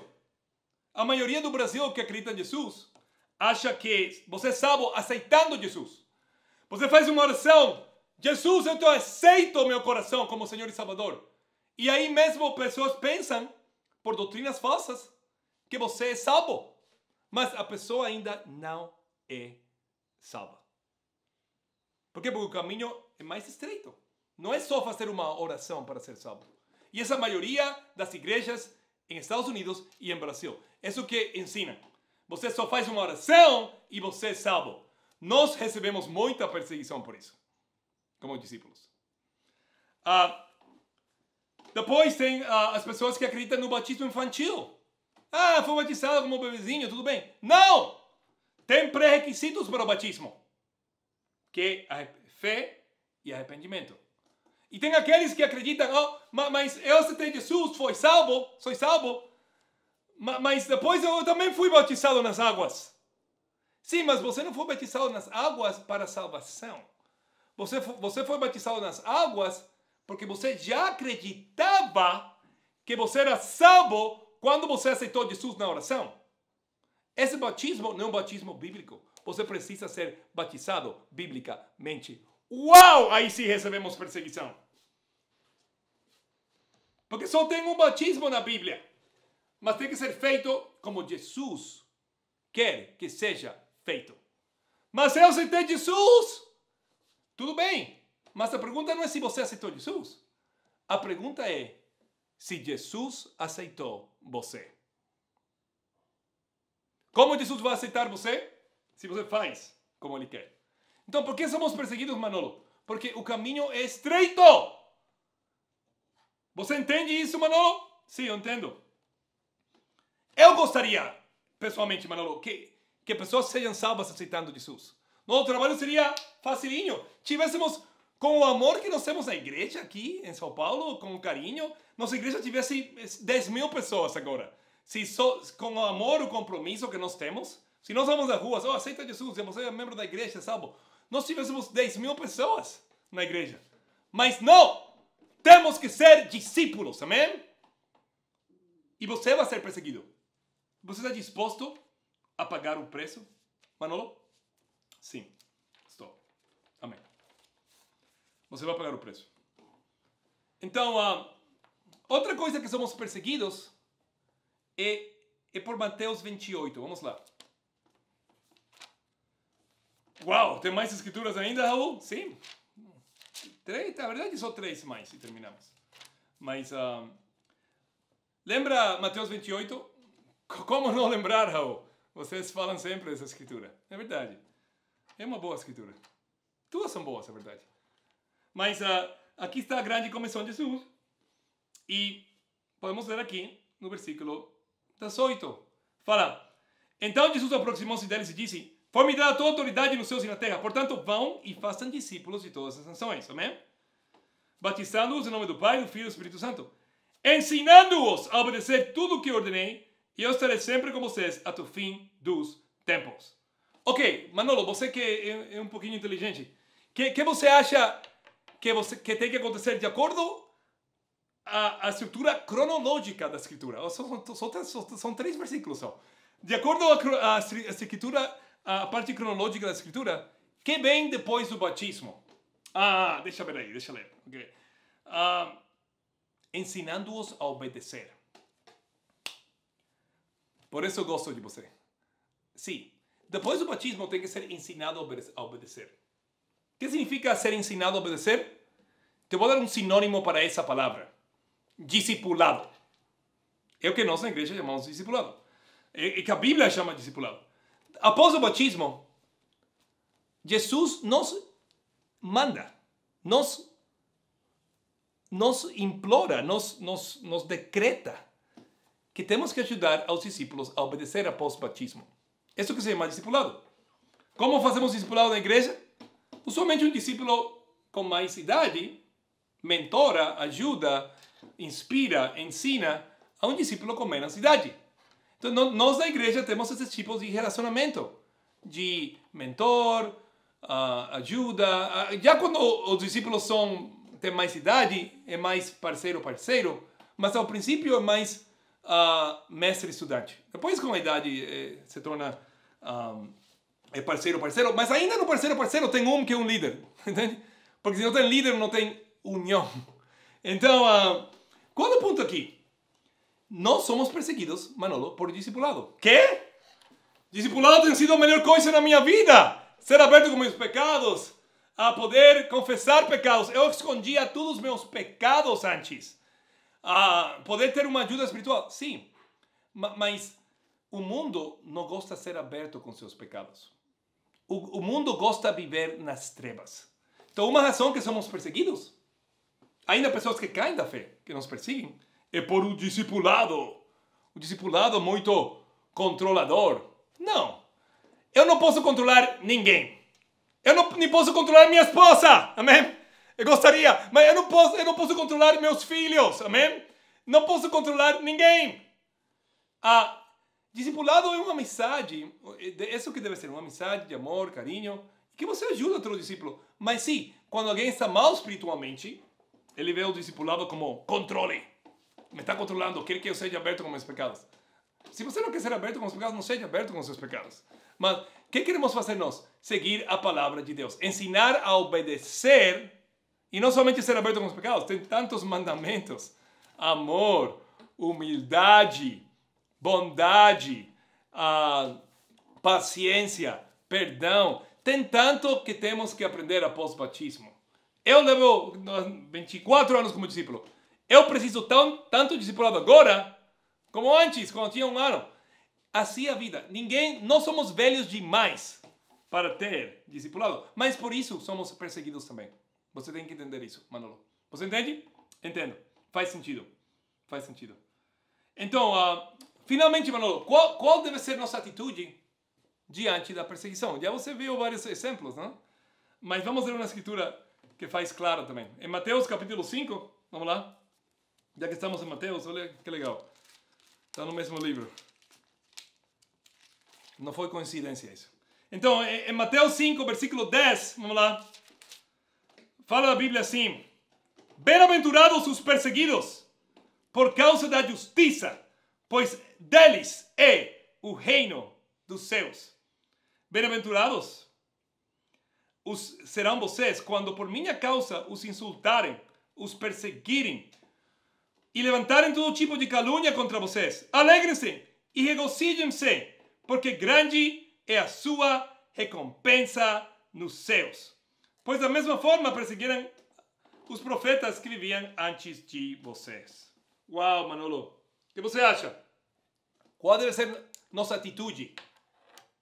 Speaker 6: A maioria do Brasil que acredita em Jesus acha que você é salvo aceitando Jesus. Você faz uma oração: Jesus, eu te aceito no meu coração como Senhor e Salvador. E aí mesmo pessoas pensam, por doutrinas falsas, que você é salvo. Mas a pessoa ainda não é salva. Por quê? Porque o caminho é mais estreito. Não é só fazer uma oração para ser salvo. E essa maioria das igrejas em Estados Unidos e em Brasil, isso que ensina. Você só faz uma oração e você é salvo. Nós recebemos muita perseguição por isso, como discípulos. Depois tem as pessoas que acreditam no batismo infantil. Foi batizado como bebezinho, tudo bem. Não! Tem pré-requisitos para o batismo, que é fé e arrependimento. E tem aqueles que acreditam: mas eu aceitei Jesus, sou salvo, mas depois eu também fui batizado nas águas. Sim, mas você não foi batizado nas águas para salvação. Você foi batizado nas águas porque você já acreditava que você era salvo quando você aceitou Jesus na oração. Esse batismo não é um batismo bíblico. Você precisa ser batizado biblicamente. Uau! Aí sim recebemos perseguição. Porque só tem um batismo na Bíblia. Mas tem que ser feito como Jesus quer que seja feito. Mas eu aceitei Jesus. Tudo bem. Mas a pergunta não é se você aceitou Jesus. A pergunta é se Jesus aceitou você. Como Jesus vai aceitar você? Se você faz como Ele quer. Então, por que somos perseguidos, Manolo? Porque o caminho é estreito. Você entende isso, Manolo? Sim, eu entendo. Eu gostaria, pessoalmente, Manolo, que pessoas sejam salvas aceitando Jesus. Nosso trabalho seria facilinho. Tivéssemos com o amor que nós temos na igreja aqui em São Paulo, com o carinho, nossa igreja tivesse 10.000 pessoas agora. Se com o amor, o compromisso que nós temos, se nós vamos às ruas, aceita Jesus, você é membro da igreja, é salvo. Nós tivéssemos 10.000 pessoas na igreja. Mas não! Temos que ser discípulos, amém? E você vai ser perseguido. Você está disposto a pagar o preço, Manolo? Sim, estou. Amém. Você vai pagar o preço. Então, outra coisa que somos perseguidos é por Mateus 28. Vamos lá. Uau, tem mais escrituras ainda, Raul? Sim. 3, na verdade só 3 mais e terminamos. Mas, lembra Mateus 28? Como não lembrar, Raul? Vocês falam sempre dessa escritura. É verdade. É uma boa escritura. Duas são boas, é verdade. Mas aqui está a grande comissão de Jesus. E podemos ler aqui no versículo 18. Fala, então Jesus aproximou-se deles e disse, foi-me dada toda a autoridade nos céus e na terra, portanto vão e façam discípulos de todas as nações. Amém? Batizando-os em nome do Pai, do Filho e do Espírito Santo, ensinando-os a obedecer tudo o que ordenei, e eu estarei sempre com vocês até o fim dos tempos. Ok, Manolo, você que é um pouquinho inteligente, que você acha que tem que acontecer de acordo a estrutura cronológica da Escritura? São 3 versículos só. De acordo a Escritura, a parte cronológica da Escritura, que vem depois do batismo? Deixa eu ver aí, deixa eu ler. Okay. Ensinando-os a obedecer. Por isso eu gosto de você. Sim, depois do batismo tem que ser ensinado a obedecer. O que significa ser ensinado a obedecer? Te vou dar um sinônimo para essa palavra. Discipulado. É o que nós na igreja chamamos de discipulado. É que a Bíblia chama de discipulado. Após o batismo, Jesus nos manda, nos implora, nos decreta que temos que ajudar aos discípulos a obedecer após o batismo. Isso que se chama discipulado. Como fazemos discipulado na igreja? Usualmente um discípulo com mais idade mentora, ajuda, inspira, ensina a um discípulo com menos idade. Então, nós na igreja temos esses tipos de relacionamento, de mentor, ajuda. Já quando os discípulos têm mais idade, é mais parceiro, mas ao princípio é mais mestre-estudante. Depois, com a idade, se torna parceiro, mas ainda no parceiro tem um que é um líder, entende? Porque se não tem líder, não tem união. Então, qual é o ponto aqui? Nós somos perseguidos, Manolo, por discipulado. ¿Quê? Discipulado tem sido a melhor coisa na minha vida. Ser aberto com meus pecados, a poder confessar pecados. Eu escondia todos os meus pecados antes. Poder ter uma ajuda espiritual, sim. Mas o mundo não gosta de ser aberto com seus pecados. O mundo gosta de viver nas trevas. Então, uma razão que somos perseguidos, ainda pessoas que caem da fé, que nos perseguem, é por um discipulado. Um discipulado muito controlador. Não. Eu não posso controlar ninguém. Eu não nem posso controlar minha esposa. Amém? Eu gostaria, mas eu não posso controlar meus filhos. Amém? Não posso controlar ninguém. Discipulado é uma amizade. Isso que deve ser uma amizade de amor, carinho, que você ajuda outro discípulo. Mas sim, quando alguém está mal espiritualmente, ele vê o discipulado como controle. Me está controlando, quer que eu seja aberto com meus pecados. Se você não quer ser aberto com os pecados, não seja aberto com os seus pecados. Mas o que queremos fazer nós? Seguir a palavra de Deus. Ensinar a obedecer. E não somente ser aberto com os pecados. Tem tantos mandamentos. Amor, humildade, bondade, paciência, perdão. Tem tanto que temos que aprender após o batismo. Eu levo 24 anos como discípulo. Eu preciso tanto discipulado agora como antes, quando tinha 1 ano. Assim é a vida. Nós somos velhos demais para ter discipulado. Mas por isso somos perseguidos também. Você tem que entender isso, Manolo. Você entende? Entendo. Faz sentido. Faz sentido. Então, finalmente, Manolo, qual deve ser nossa atitude diante da perseguição? Já você viu vários exemplos, não? Mas vamos ler uma escritura que faz claro também. Em Mateus capítulo 5, vamos lá? Já que estamos em Mateus, olha que legal. Está no mesmo livro. Não foi coincidência isso. Então, em Mateus 5, versículo 10, vamos lá. Fala a Bíblia assim: bem-aventurados os perseguidos por causa da justiça, pois deles é o reino dos céus. Bem-aventurados serão vocês quando por minha causa os insultarem, os perseguirem e levantarem todo tipo de calúnia contra vocês. Alegrem-se e regozijem-se, porque grande é a sua recompensa nos céus. Pois da mesma forma perseguiram os profetas que viviam antes de vocês. Uau, Manolo. O que você acha? Qual deve ser nossa atitude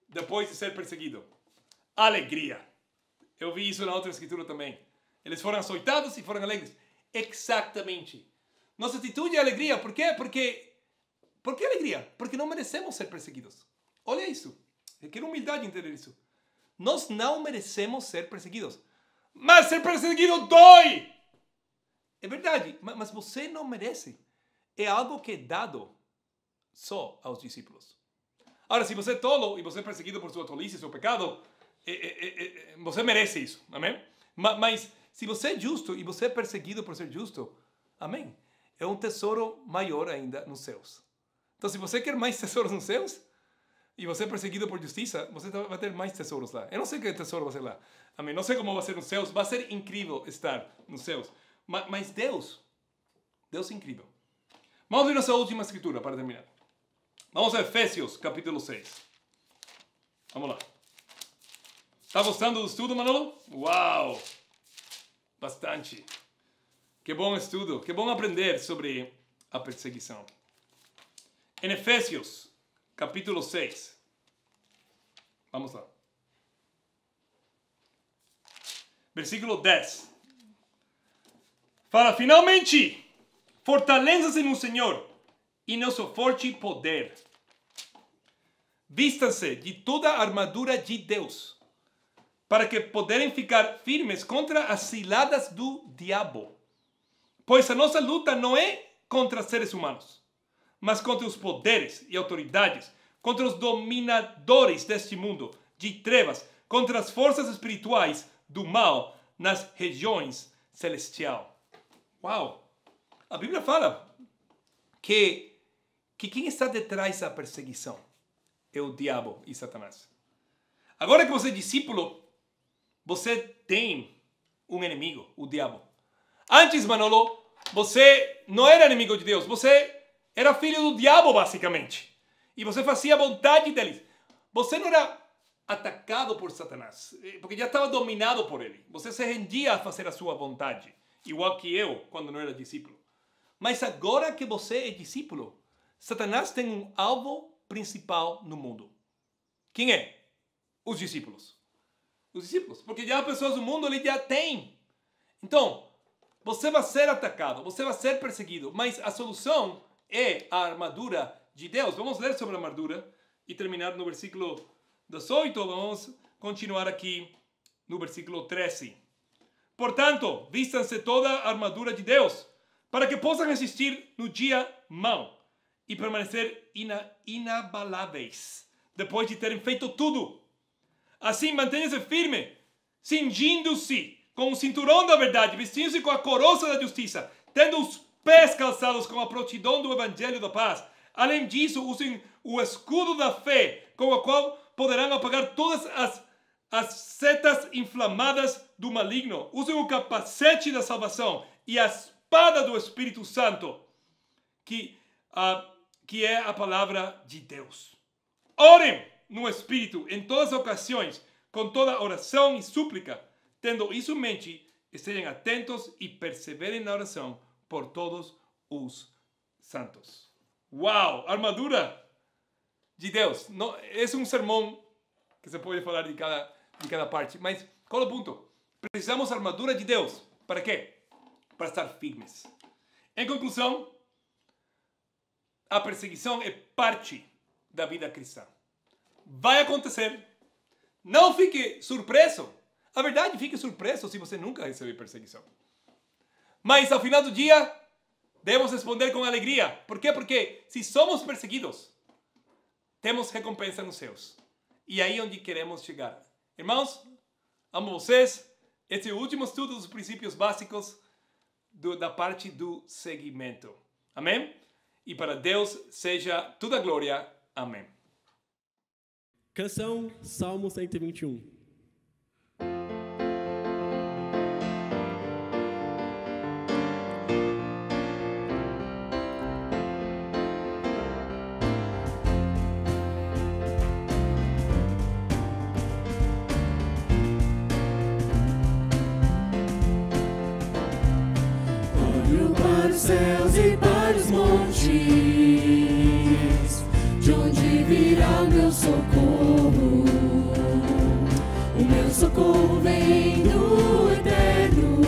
Speaker 6: depois de ser perseguido? Alegria. Eu vi isso na outra escritura também. Eles foram açoitados e foram alegres. Exatamente. Nossa atitude é alegria. Por quê? Por que alegria? Porque não merecemos ser perseguidos. Olha isso. Requer humildade entender isso. Nós não merecemos ser perseguidos. Mas ser perseguido dói! É verdade, mas você não merece. É algo que é dado só aos discípulos. Agora, se você é tolo e você é perseguido por sua tolice, seu pecado, você merece isso. Amém? Mas se você é justo e você é perseguido por ser justo, amém? É um tesouro maior ainda nos céus. Então, se você quer mais tesouros nos céus, e você é perseguido por justiça, você vai ter mais tesouros lá. Eu não sei que tesouro vai ser lá. Amém? Não sei como vai ser nos céus. Vai ser incrível estar nos céus. Mas Deus é incrível. Vamos ver nossa última escritura para terminar. Vamos a Efésios, capítulo 6. Vamos lá. Está gostando do estudo, Manolo? Uau! Bastante. Que bom estudo. Que bom aprender sobre a perseguição. Em Efésios, capítulo 6. Vamos lá. Versículo 10. Fala, finalmente, fortaleçam-se no Senhor e no seu forte poder. Vistam-se de toda a armadura de Deus, para que poderem ficar firmes contra as ciladas do diabo. Pois a nossa luta não é contra seres humanos, mas contra os poderes e autoridades, contra os dominadores deste mundo de trevas, contra as forças espirituais do mal nas regiões celestiais. Uau! A Bíblia fala que quem está detrás da perseguição é o diabo e Satanás. Agora que você é discípulo, você tem um inimigo, o diabo. Antes, Manolo, você não era inimigo de Deus, você era filho do diabo, basicamente. E você fazia a vontade deles. Você não era atacado por Satanás, porque já estava dominado por ele. Você se rendia a fazer a sua vontade, igual que eu, quando não era discípulo. Mas agora que você é discípulo, Satanás tem um alvo principal no mundo. Quem é? Os discípulos. Os discípulos, porque já as pessoas do mundo ele já tem. Então, você vai ser atacado, você vai ser perseguido, mas a solução é a armadura de Deus. Vamos ler sobre a armadura e terminar no versículo 18. Vamos continuar aqui no versículo 13. Portanto, vistam-se toda a armadura de Deus, para que possam resistir no dia mau e permanecer inabaláveis, depois de terem feito tudo. Assim, mantenha-se firme, cingindo-se com o cinturão da verdade, vestindo-se com a coroa da justiça, tendo os pés calçados com a prontidão do evangelho da paz. Além disso, usem o escudo da fé, com o qual poderão apagar todas as setas inflamadas do maligno. Usem o capacete da salvação e a espada do Espírito Santo, que é a palavra de Deus. Orem no Espírito em todas as ocasiões, com toda oração e súplica. Tendo isso em mente, estejam atentos e perseverem na oração por todos os santos. Uau! Armadura de Deus. Não, esse é um sermão que você pode falar de cada parte. Mas qual é o ponto? Precisamos da armadura de Deus. Para quê? Para estar firmes. Em conclusão, a perseguição é parte da vida cristã. Vai acontecer. Não fique surpreso. A verdade, fique surpreso se você nunca recebeu perseguição. Mas ao final do dia, devemos responder com alegria. Por quê? Porque se somos perseguidos, temos recompensa nos céus. E aí é onde queremos chegar. Irmãos, amo vocês. Esse é o último estudo dos princípios básicos da parte do seguimento. Amém? E para Deus seja toda a glória. Amém.
Speaker 1: Canção Salmo 121.
Speaker 7: Olho para os céus e para os montes, de onde virá o meu socorro? O meu socorro vem do Eterno,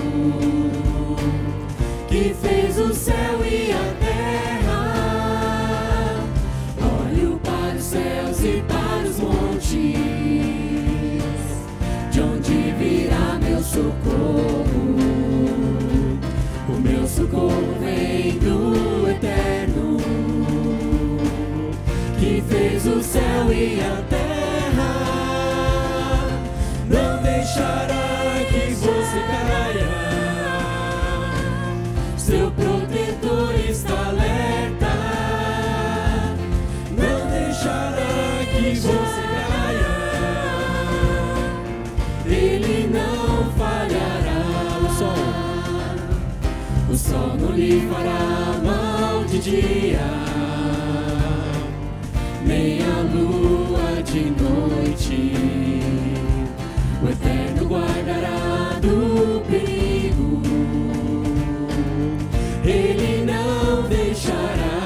Speaker 7: que fez o céu e a terra, não deixará que você caia. Seu protetor está alerta, não deixará que você caia. Ele não falhará. O sol não lhe fará mal de dia, nem a lua de noite. O Eterno guardará do perigo, Ele não deixará,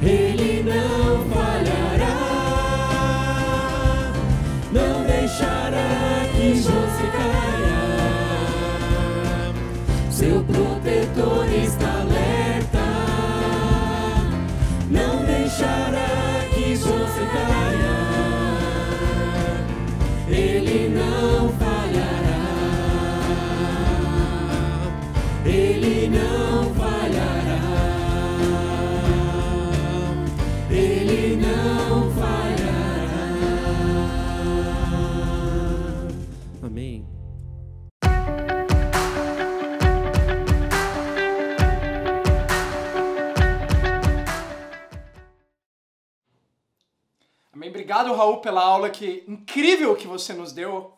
Speaker 7: Ele não falhará, não deixará que você caia. Seu protetor está alerta, não deixará que você caia. Ele não falhará, Ele não falhará, Ele não falhará. Amém.
Speaker 8: Amém. Obrigado, Raul, pela aula incrível que você nos deu.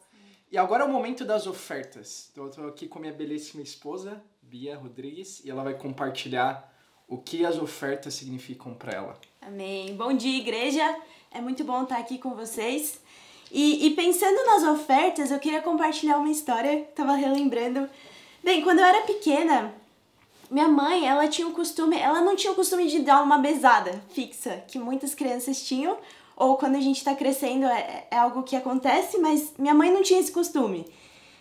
Speaker 8: E agora é o momento das ofertas. Então, eu estou aqui com a minha belíssima esposa, Bia Rodrigues, e ela vai compartilhar o que as ofertas significam para ela.
Speaker 5: Amém. Bom dia, igreja. É muito bom estar aqui com vocês. E pensando nas ofertas, eu queria compartilhar uma história que estava relembrando. Bem, quando eu era pequena, minha mãe, ela não tinha o costume de dar uma mesada fixa, que muitas crianças tinham, ou quando a gente está crescendo é algo que acontece, mas minha mãe não tinha esse costume,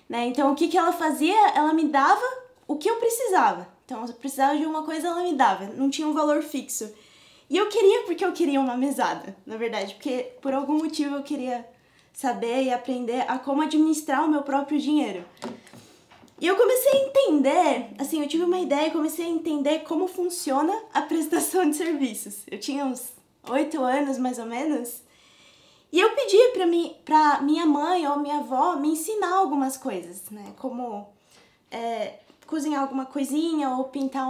Speaker 5: né? Então, o que ela fazia? Ela me dava o que eu precisava. Então, eu precisava de uma coisa, ela me dava. Não tinha um valor fixo. E eu queria porque eu queria uma mesada, na verdade, porque por algum motivo eu queria saber e aprender a como administrar o meu próprio dinheiro. E eu comecei a entender, assim, eu tive uma ideia e comecei a entender como funciona a prestação de serviços. Eu tinha uns 8 anos, mais ou menos, e eu pedi pra minha mãe ou minha avó me ensinar algumas coisas, né? Como cozinhar alguma coisinha, ou pintar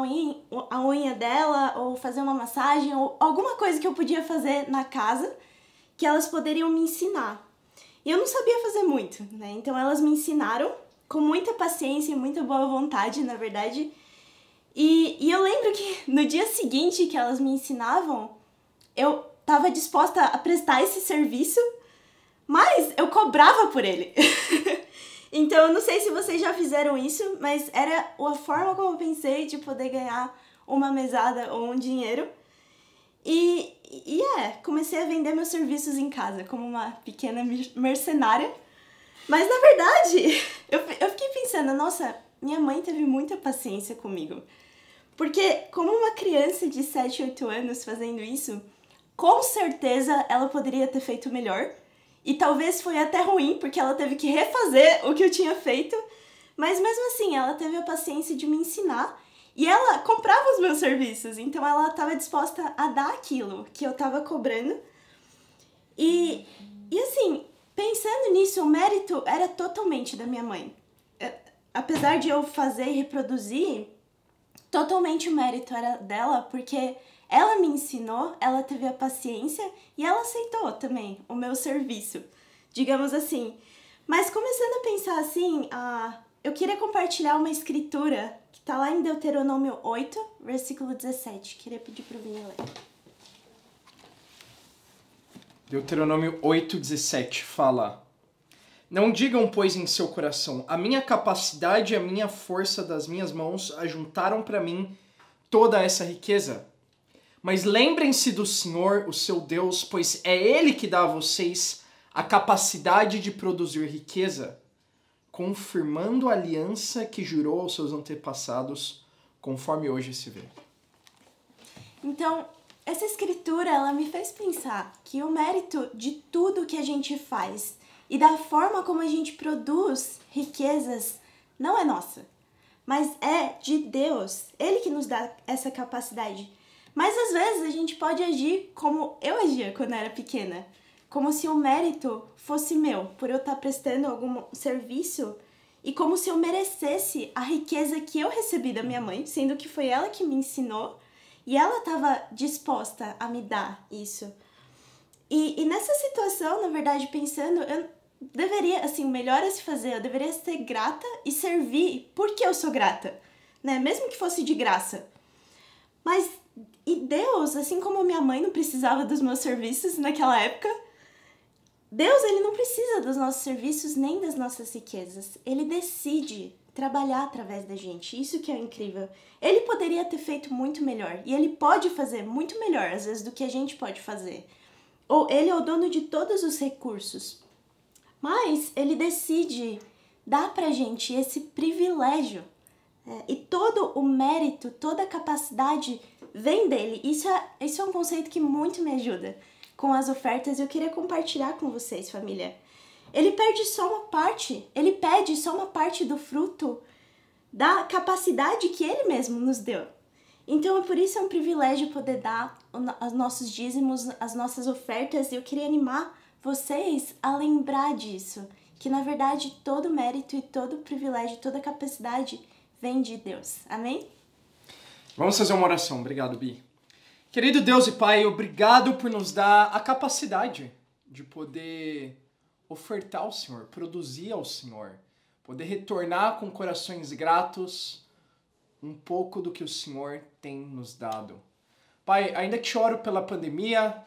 Speaker 5: a unha dela, ou fazer uma massagem, ou alguma coisa que eu podia fazer na casa que elas poderiam me ensinar. E eu não sabia fazer muito, né? Então elas me ensinaram com muita paciência e muita boa vontade, na verdade. E eu lembro que no dia seguinte que elas me ensinavam, eu estava disposta a prestar esse serviço, mas eu cobrava por ele. Então, eu não sei se vocês já fizeram isso, mas era a forma como eu pensei de poder ganhar uma mesada ou um dinheiro. Comecei a vender meus serviços em casa como uma pequena mercenária. Mas, na verdade, eu fiquei pensando, nossa, minha mãe teve muita paciência comigo. Porque, como uma criança de 7, 8 anos fazendo isso, com certeza ela poderia ter feito melhor. E talvez foi até ruim, porque ela teve que refazer o que eu tinha feito. Mas mesmo assim, ela teve a paciência de me ensinar. E ela comprava os meus serviços. Então ela estava disposta a dar aquilo que eu estava cobrando. E assim, pensando nisso, o mérito era totalmente da minha mãe. Apesar de eu fazer e reproduzir, totalmente o mérito era dela, porque ela me ensinou, ela teve a paciência e ela aceitou também o meu serviço, digamos assim. Mas começando a pensar assim, eu queria compartilhar uma escritura que está lá em Deuteronômio 8, versículo 17. Queria pedir para o Vini ler.
Speaker 8: Deuteronômio 8, 17 fala: Não digam, pois, em seu coração, a minha capacidade e a minha força das minhas mãos ajuntaram para mim toda essa riqueza. Mas lembrem-se do Senhor, o seu Deus, pois é Ele que dá a vocês a capacidade de produzir riqueza, confirmando a aliança que jurou aos seus antepassados, conforme hoje se vê.
Speaker 5: Então, essa escritura, ela me fez pensar que o mérito de tudo que a gente faz e da forma como a gente produz riquezas não é nossa, mas é de Deus. Ele que nos dá essa capacidade. Mas às vezes a gente pode agir como eu agia quando eu era pequena. Como se o mérito fosse meu, por eu estar prestando algum serviço, e como se eu merecesse a riqueza que eu recebi da minha mãe, sendo que foi ela que me ensinou, e ela estava disposta a me dar isso. E nessa situação, na verdade, pensando, eu deveria, assim, o melhor a se fazer, eu deveria ser grata e servir porque eu sou grata, né? Mesmo que fosse de graça. Mas, e Deus, assim como minha mãe não precisava dos meus serviços naquela época, Deus, ele não precisa dos nossos serviços nem das nossas riquezas. Ele decide trabalhar através da gente. Isso que é incrível. Ele poderia ter feito muito melhor. E ele pode fazer muito melhor, às vezes, do que a gente pode fazer. Ou ele é o dono de todos os recursos. Mas ele decide dar pra gente esse privilégio. E todo o mérito, toda a capacidade vem dele. Isso é um conceito que muito me ajuda com as ofertas. Eu queria compartilhar com vocês, família. Ele pede só uma parte do fruto da capacidade que ele mesmo nos deu. Então, por isso é um privilégio poder dar os nossos dízimos, as nossas ofertas, e eu queria animar vocês a lembrar disso, que na verdade todo mérito e todo privilégio, toda capacidade vem de Deus. Amém?
Speaker 8: Vamos fazer uma oração. Obrigado, Bi. Querido Deus e Pai, obrigado por nos dar a capacidade de poder ofertar ao Senhor, produzir ao Senhor, poder retornar com corações gratos um pouco do que o Senhor tem nos dado. Pai, ainda que oro pela pandemia,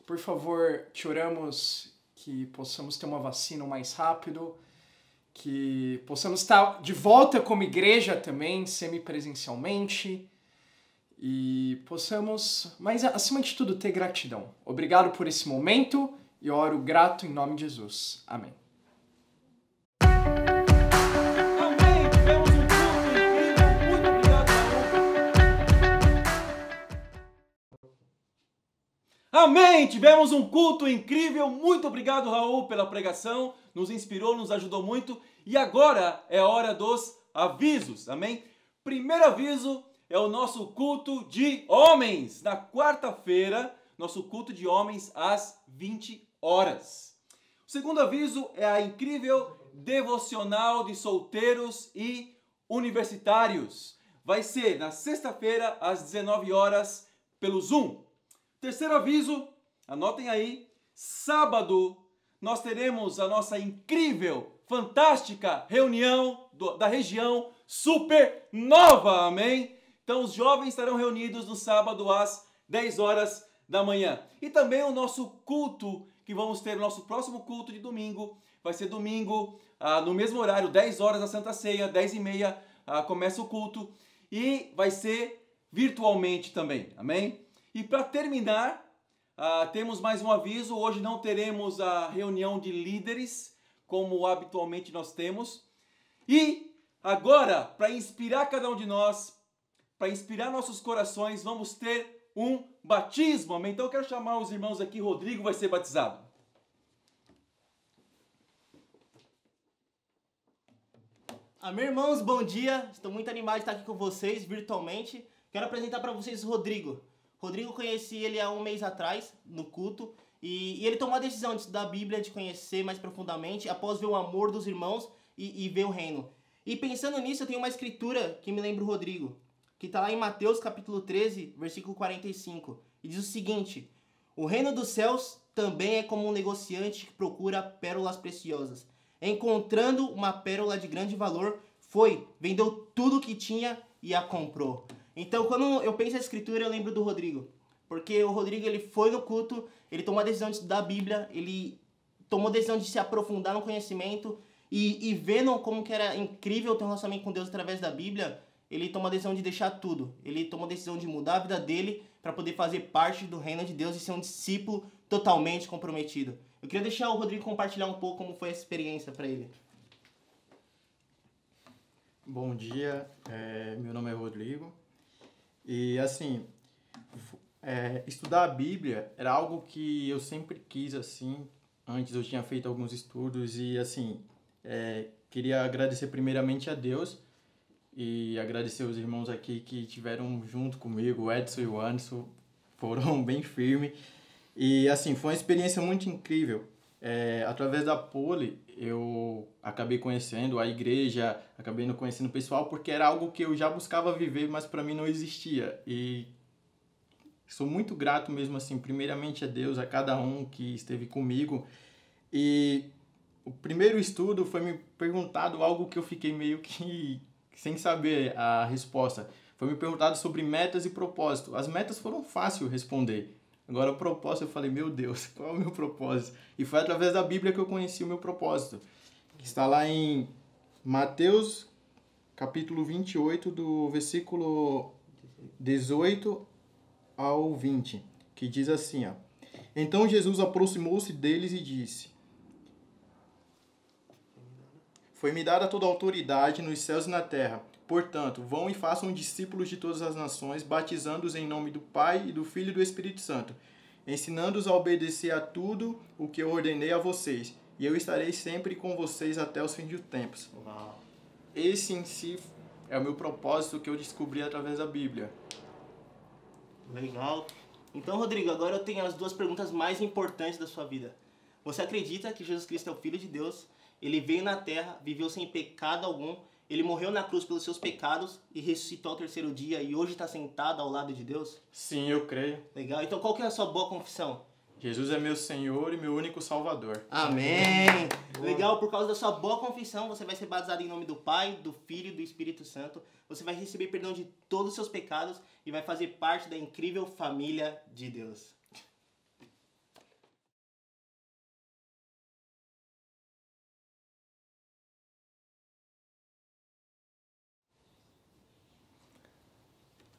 Speaker 8: por favor, te oramos que possamos ter uma vacina o mais rápido, que possamos estar de volta como igreja também, semipresencialmente, e possamos, mas acima de tudo, ter gratidão. Obrigado por esse momento e oro grato em nome de Jesus. Amém.
Speaker 2: Amém! Tivemos um culto incrível. Muito obrigado, Raul, pela pregação. Nos inspirou, nos ajudou muito. E agora é a hora dos avisos. Amém? Primeiro aviso é o nosso culto de homens. Na quarta-feira, nosso culto de homens às 20 horas. O segundo aviso é a incrível devocional de solteiros e universitários. Vai ser na sexta-feira às 19 horas pelo Zoom. Terceiro aviso, anotem aí, sábado nós teremos a nossa incrível, fantástica reunião da região Supernova, amém? Então os jovens estarão reunidos no sábado às 10 horas da manhã. E também o nosso culto, que vamos ter o nosso próximo culto de domingo, vai ser domingo, no mesmo horário, 10 horas da Santa Ceia, 10h30 começa o culto, e vai ser virtualmente também, amém? E para terminar, temos mais um aviso. Hoje não teremos a reunião de líderes, como habitualmente nós temos. E agora, para inspirar cada um de nós, para inspirar nossos corações, vamos ter um batismo. Amém? Então eu quero chamar os irmãos aqui. Rodrigo vai ser batizado.
Speaker 9: Amém, irmãos, bom dia. Estou muito animado de estar aqui com vocês virtualmente. Quero apresentar para vocês o Rodrigo. Rodrigo, conheci ele há um mês atrás, no culto, e ele tomou a decisão de estudar a Bíblia, de conhecer mais profundamente, após ver o amor dos irmãos e ver o reino. E pensando nisso, eu tenho uma escritura que me lembra o Rodrigo, que está lá em Mateus capítulo 13, versículo 45, e diz o seguinte: o reino dos céus também é como um negociante que procura pérolas preciosas. Encontrando uma pérola de grande valor, vendeu tudo que tinha e a comprou. Então, quando eu penso na escritura, eu lembro do Rodrigo. Porque o Rodrigo, ele foi no culto, ele tomou a decisão de estudar a Bíblia, ele tomou a decisão de se aprofundar no conhecimento, e vendo como que era incrível ter um relacionamento com Deus através da Bíblia, ele tomou a decisão de deixar tudo. Ele tomou a decisão de mudar a vida dele para poder fazer parte do reino de Deus e ser um discípulo totalmente comprometido. Eu queria deixar o Rodrigo compartilhar um pouco como foi essa experiência para ele.
Speaker 10: Bom dia, meu nome é Rodrigo. E assim, estudar a Bíblia era algo que eu sempre quis, assim. Antes eu tinha feito alguns estudos e assim, queria agradecer primeiramente a Deus e agradecer os irmãos aqui que estiveram junto comigo, o Edson e o Anderson, foram bem firmes. E assim, foi uma experiência muito incrível. Através da Poli, eu acabei conhecendo a igreja, acabei não conhecendo o pessoal, porque era algo que eu já buscava viver, mas para mim não existia. E sou muito grato mesmo assim, primeiramente a Deus, a cada um que esteve comigo. E o primeiro estudo foi me perguntado algo que eu fiquei meio que sem saber a resposta. Foi me perguntado sobre metas e propósito. As metas foram fáceis responder. Agora o propósito, eu falei, meu Deus, qual é o meu propósito? E foi através da Bíblia que eu conheci o meu propósito. Que está lá em Mateus, capítulo 28, do versículo 18 ao 20, que diz assim, ó. Então Jesus aproximou-se deles e disse: Foi-me dada toda a autoridade nos céus e na terra. Portanto, vão e façam discípulos de todas as nações, batizando-os em nome do Pai e do Filho e do Espírito Santo, ensinando-os a obedecer a tudo o que eu ordenei a vocês, e eu estarei sempre com vocês até os fins dos tempos.
Speaker 9: Uau.
Speaker 10: Esse em si é o meu propósito que eu descobri através da Bíblia.
Speaker 9: Legal. Então, Rodrigo, agora eu tenho as duas perguntas mais importantes da sua vida. Você acredita que Jesus Cristo é o Filho de Deus? Ele veio na Terra, viveu sem pecado algum, ele morreu na cruz pelos seus pecados e ressuscitou ao terceiro dia e hoje está sentado ao lado de Deus?
Speaker 10: Sim, eu creio.
Speaker 9: Legal. Então, qual que é a sua boa confissão?
Speaker 10: Jesus é meu Senhor e meu único Salvador.
Speaker 9: Amém! Legal, por causa da sua boa confissão, você vai ser batizado em nome do Pai, do Filho e do Espírito Santo. Você vai receber perdão de todos os seus pecados e vai fazer parte da incrível família de Deus.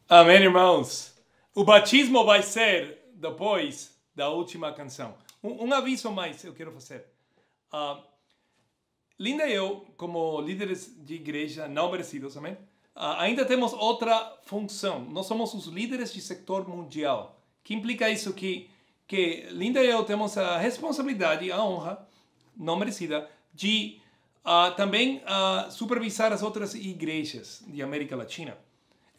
Speaker 6: Amém, irmãos. O batismo vai ser depois da última canção. Um aviso mais eu quero fazer. Linda e eu, como líderes de igreja não merecidos, amém? Ainda temos outra função. Nós somos os líderes de setor mundial. Que implica isso que Linda e eu temos a responsabilidade, a honra não merecida de também supervisar as outras igrejas de América Latina.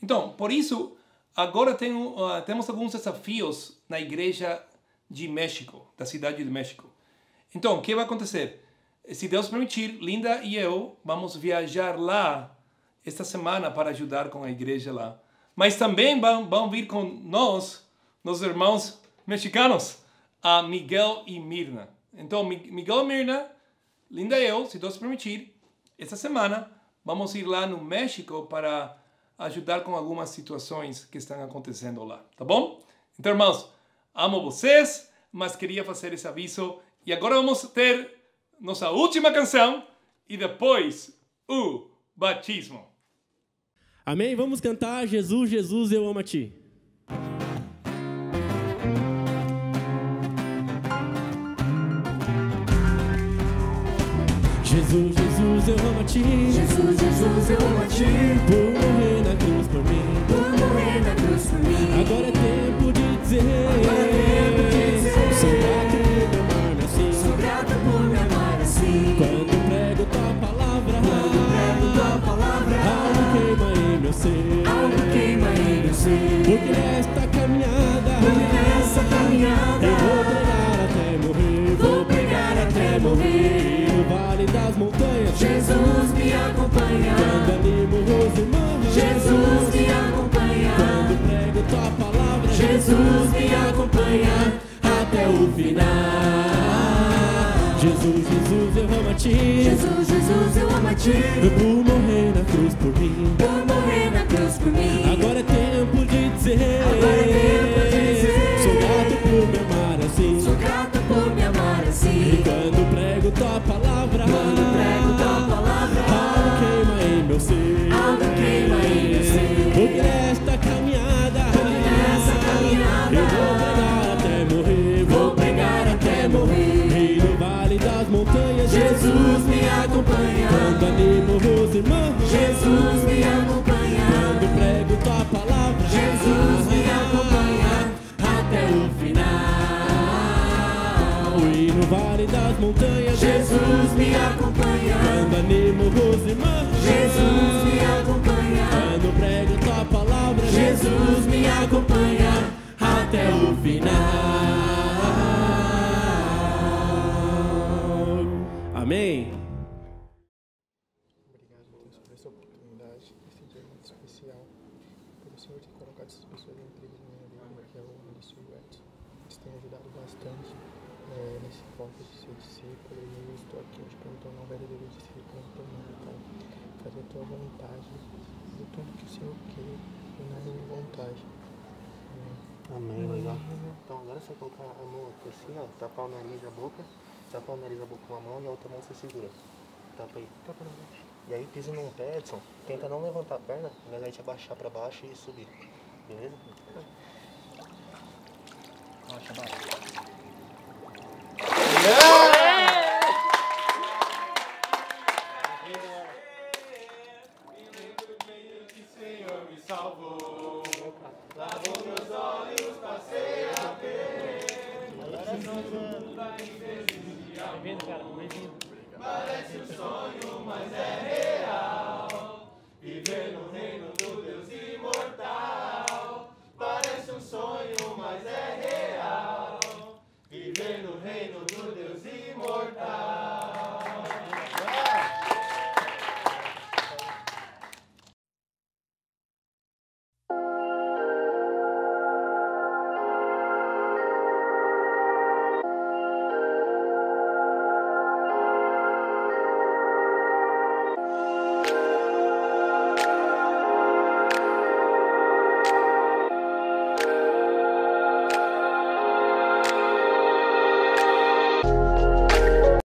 Speaker 6: Então, por isso, agora temos alguns desafios na igreja de México, da cidade de México. Então, o que vai acontecer? Se Deus permitir, Linda e eu vamos viajar lá esta semana para ajudar com a igreja lá. Mas também vão vir com nós, nossos irmãos mexicanos, a Miguel e Mirna. Então, Miguel e Mirna, Linda e eu, se Deus permitir, esta semana vamos ir lá no México para ajudar com algumas situações que estão acontecendo lá, tá bom? Então, irmãos, amo vocês, mas queria fazer esse aviso. E agora vamos ter nossa última canção e depois o batismo.
Speaker 1: Amém? Vamos cantar Jesus, Jesus, eu amo a Ti. Jesus, Jesus, eu amo a Ti.
Speaker 7: Jesus, Jesus, eu amo a Ti.
Speaker 1: Por morrer na cruz por mim.
Speaker 7: Por morrer na cruz por mim.
Speaker 1: Agora é tempo de dizer.
Speaker 7: Agora é tempo de dizer.
Speaker 1: Sou grato por me amar assim.
Speaker 7: Sou grato por me amar assim.
Speaker 1: Quando prego Tua palavra.
Speaker 7: Quando prego Tua palavra.
Speaker 1: Algo queima em meu ser.
Speaker 7: Algo queima em meu ser.
Speaker 1: Porque nesta caminhada.
Speaker 7: Porque nessa caminhada.
Speaker 1: Eu vou pregar até morrer.
Speaker 7: Vou pregar até morrer.
Speaker 1: No vale das montanhas.
Speaker 7: Jesus me acompanha.
Speaker 1: Quando animo os irmãos.
Speaker 7: Jesus me acompanha.
Speaker 1: Quando prego Tua palavra.
Speaker 7: Jesus me acompanha até o final.
Speaker 1: Jesus, Jesus, eu amo a Ti.
Speaker 7: Jesus, Jesus, eu amo a Ti.
Speaker 1: Por morrer na cruz por mim.
Speaker 7: Por morrer na cruz por mim.
Speaker 1: Agora é tempo de dizer.
Speaker 7: Agora é tempo de dizer.
Speaker 1: Sou grato por me amar assim.
Speaker 7: Sou grato por me amar assim.
Speaker 1: E quando prego Tua palavra.
Speaker 7: Quando prego Tua palavra.
Speaker 1: Algo queima em meu ser.
Speaker 7: Algo queima em meu ser.
Speaker 1: Porque nesta caminhada.
Speaker 7: Porque nessa caminhada.
Speaker 1: Eu vou pregar até morrer.
Speaker 7: Vou pregar até morrer.
Speaker 1: E no vale das montanhas.
Speaker 7: Jesus me acompanha.
Speaker 1: Quando animo os irmãos.
Speaker 7: Jesus me acompanha.
Speaker 1: Quando prego Tua palavra.
Speaker 7: Jesus me acompanha até o final.
Speaker 1: E no vale das montanhas.
Speaker 7: Jesus me acompanha.
Speaker 1: Quando animo os irmãos.
Speaker 7: Jesus me acompanha. o final. Amém.
Speaker 11: Obrigado, Deus, por essa oportunidade, esse dia muito especial. Por o Senhor ter colocado essas pessoas entre eles na minha vida, que é o Alisson e o Edson. Eles têm ajudado bastante nesse foco de ser discípulo. E eu estou aqui hoje para me tornar um verdadeiro discípulo, Pai. Fazer a tua vontade, fazer tudo que o Senhor quer e não a minha vontade.
Speaker 9: Amém, legal. Então agora você vai colocar a mão aqui assim, ó, tapar o nariz e a boca. Tapa o nariz e a boca com uma mão e a outra mão você segura. Tapa aí. Tapa no nariz. E aí pisa num pé, Edson. Tenta não levantar a perna, mas aí te abaixar pra baixo e subir. Beleza? Abaixa, abaixa.
Speaker 12: Bem-vindo, cara. Bem-vindo.
Speaker 7: Parece um sonho, mas é real.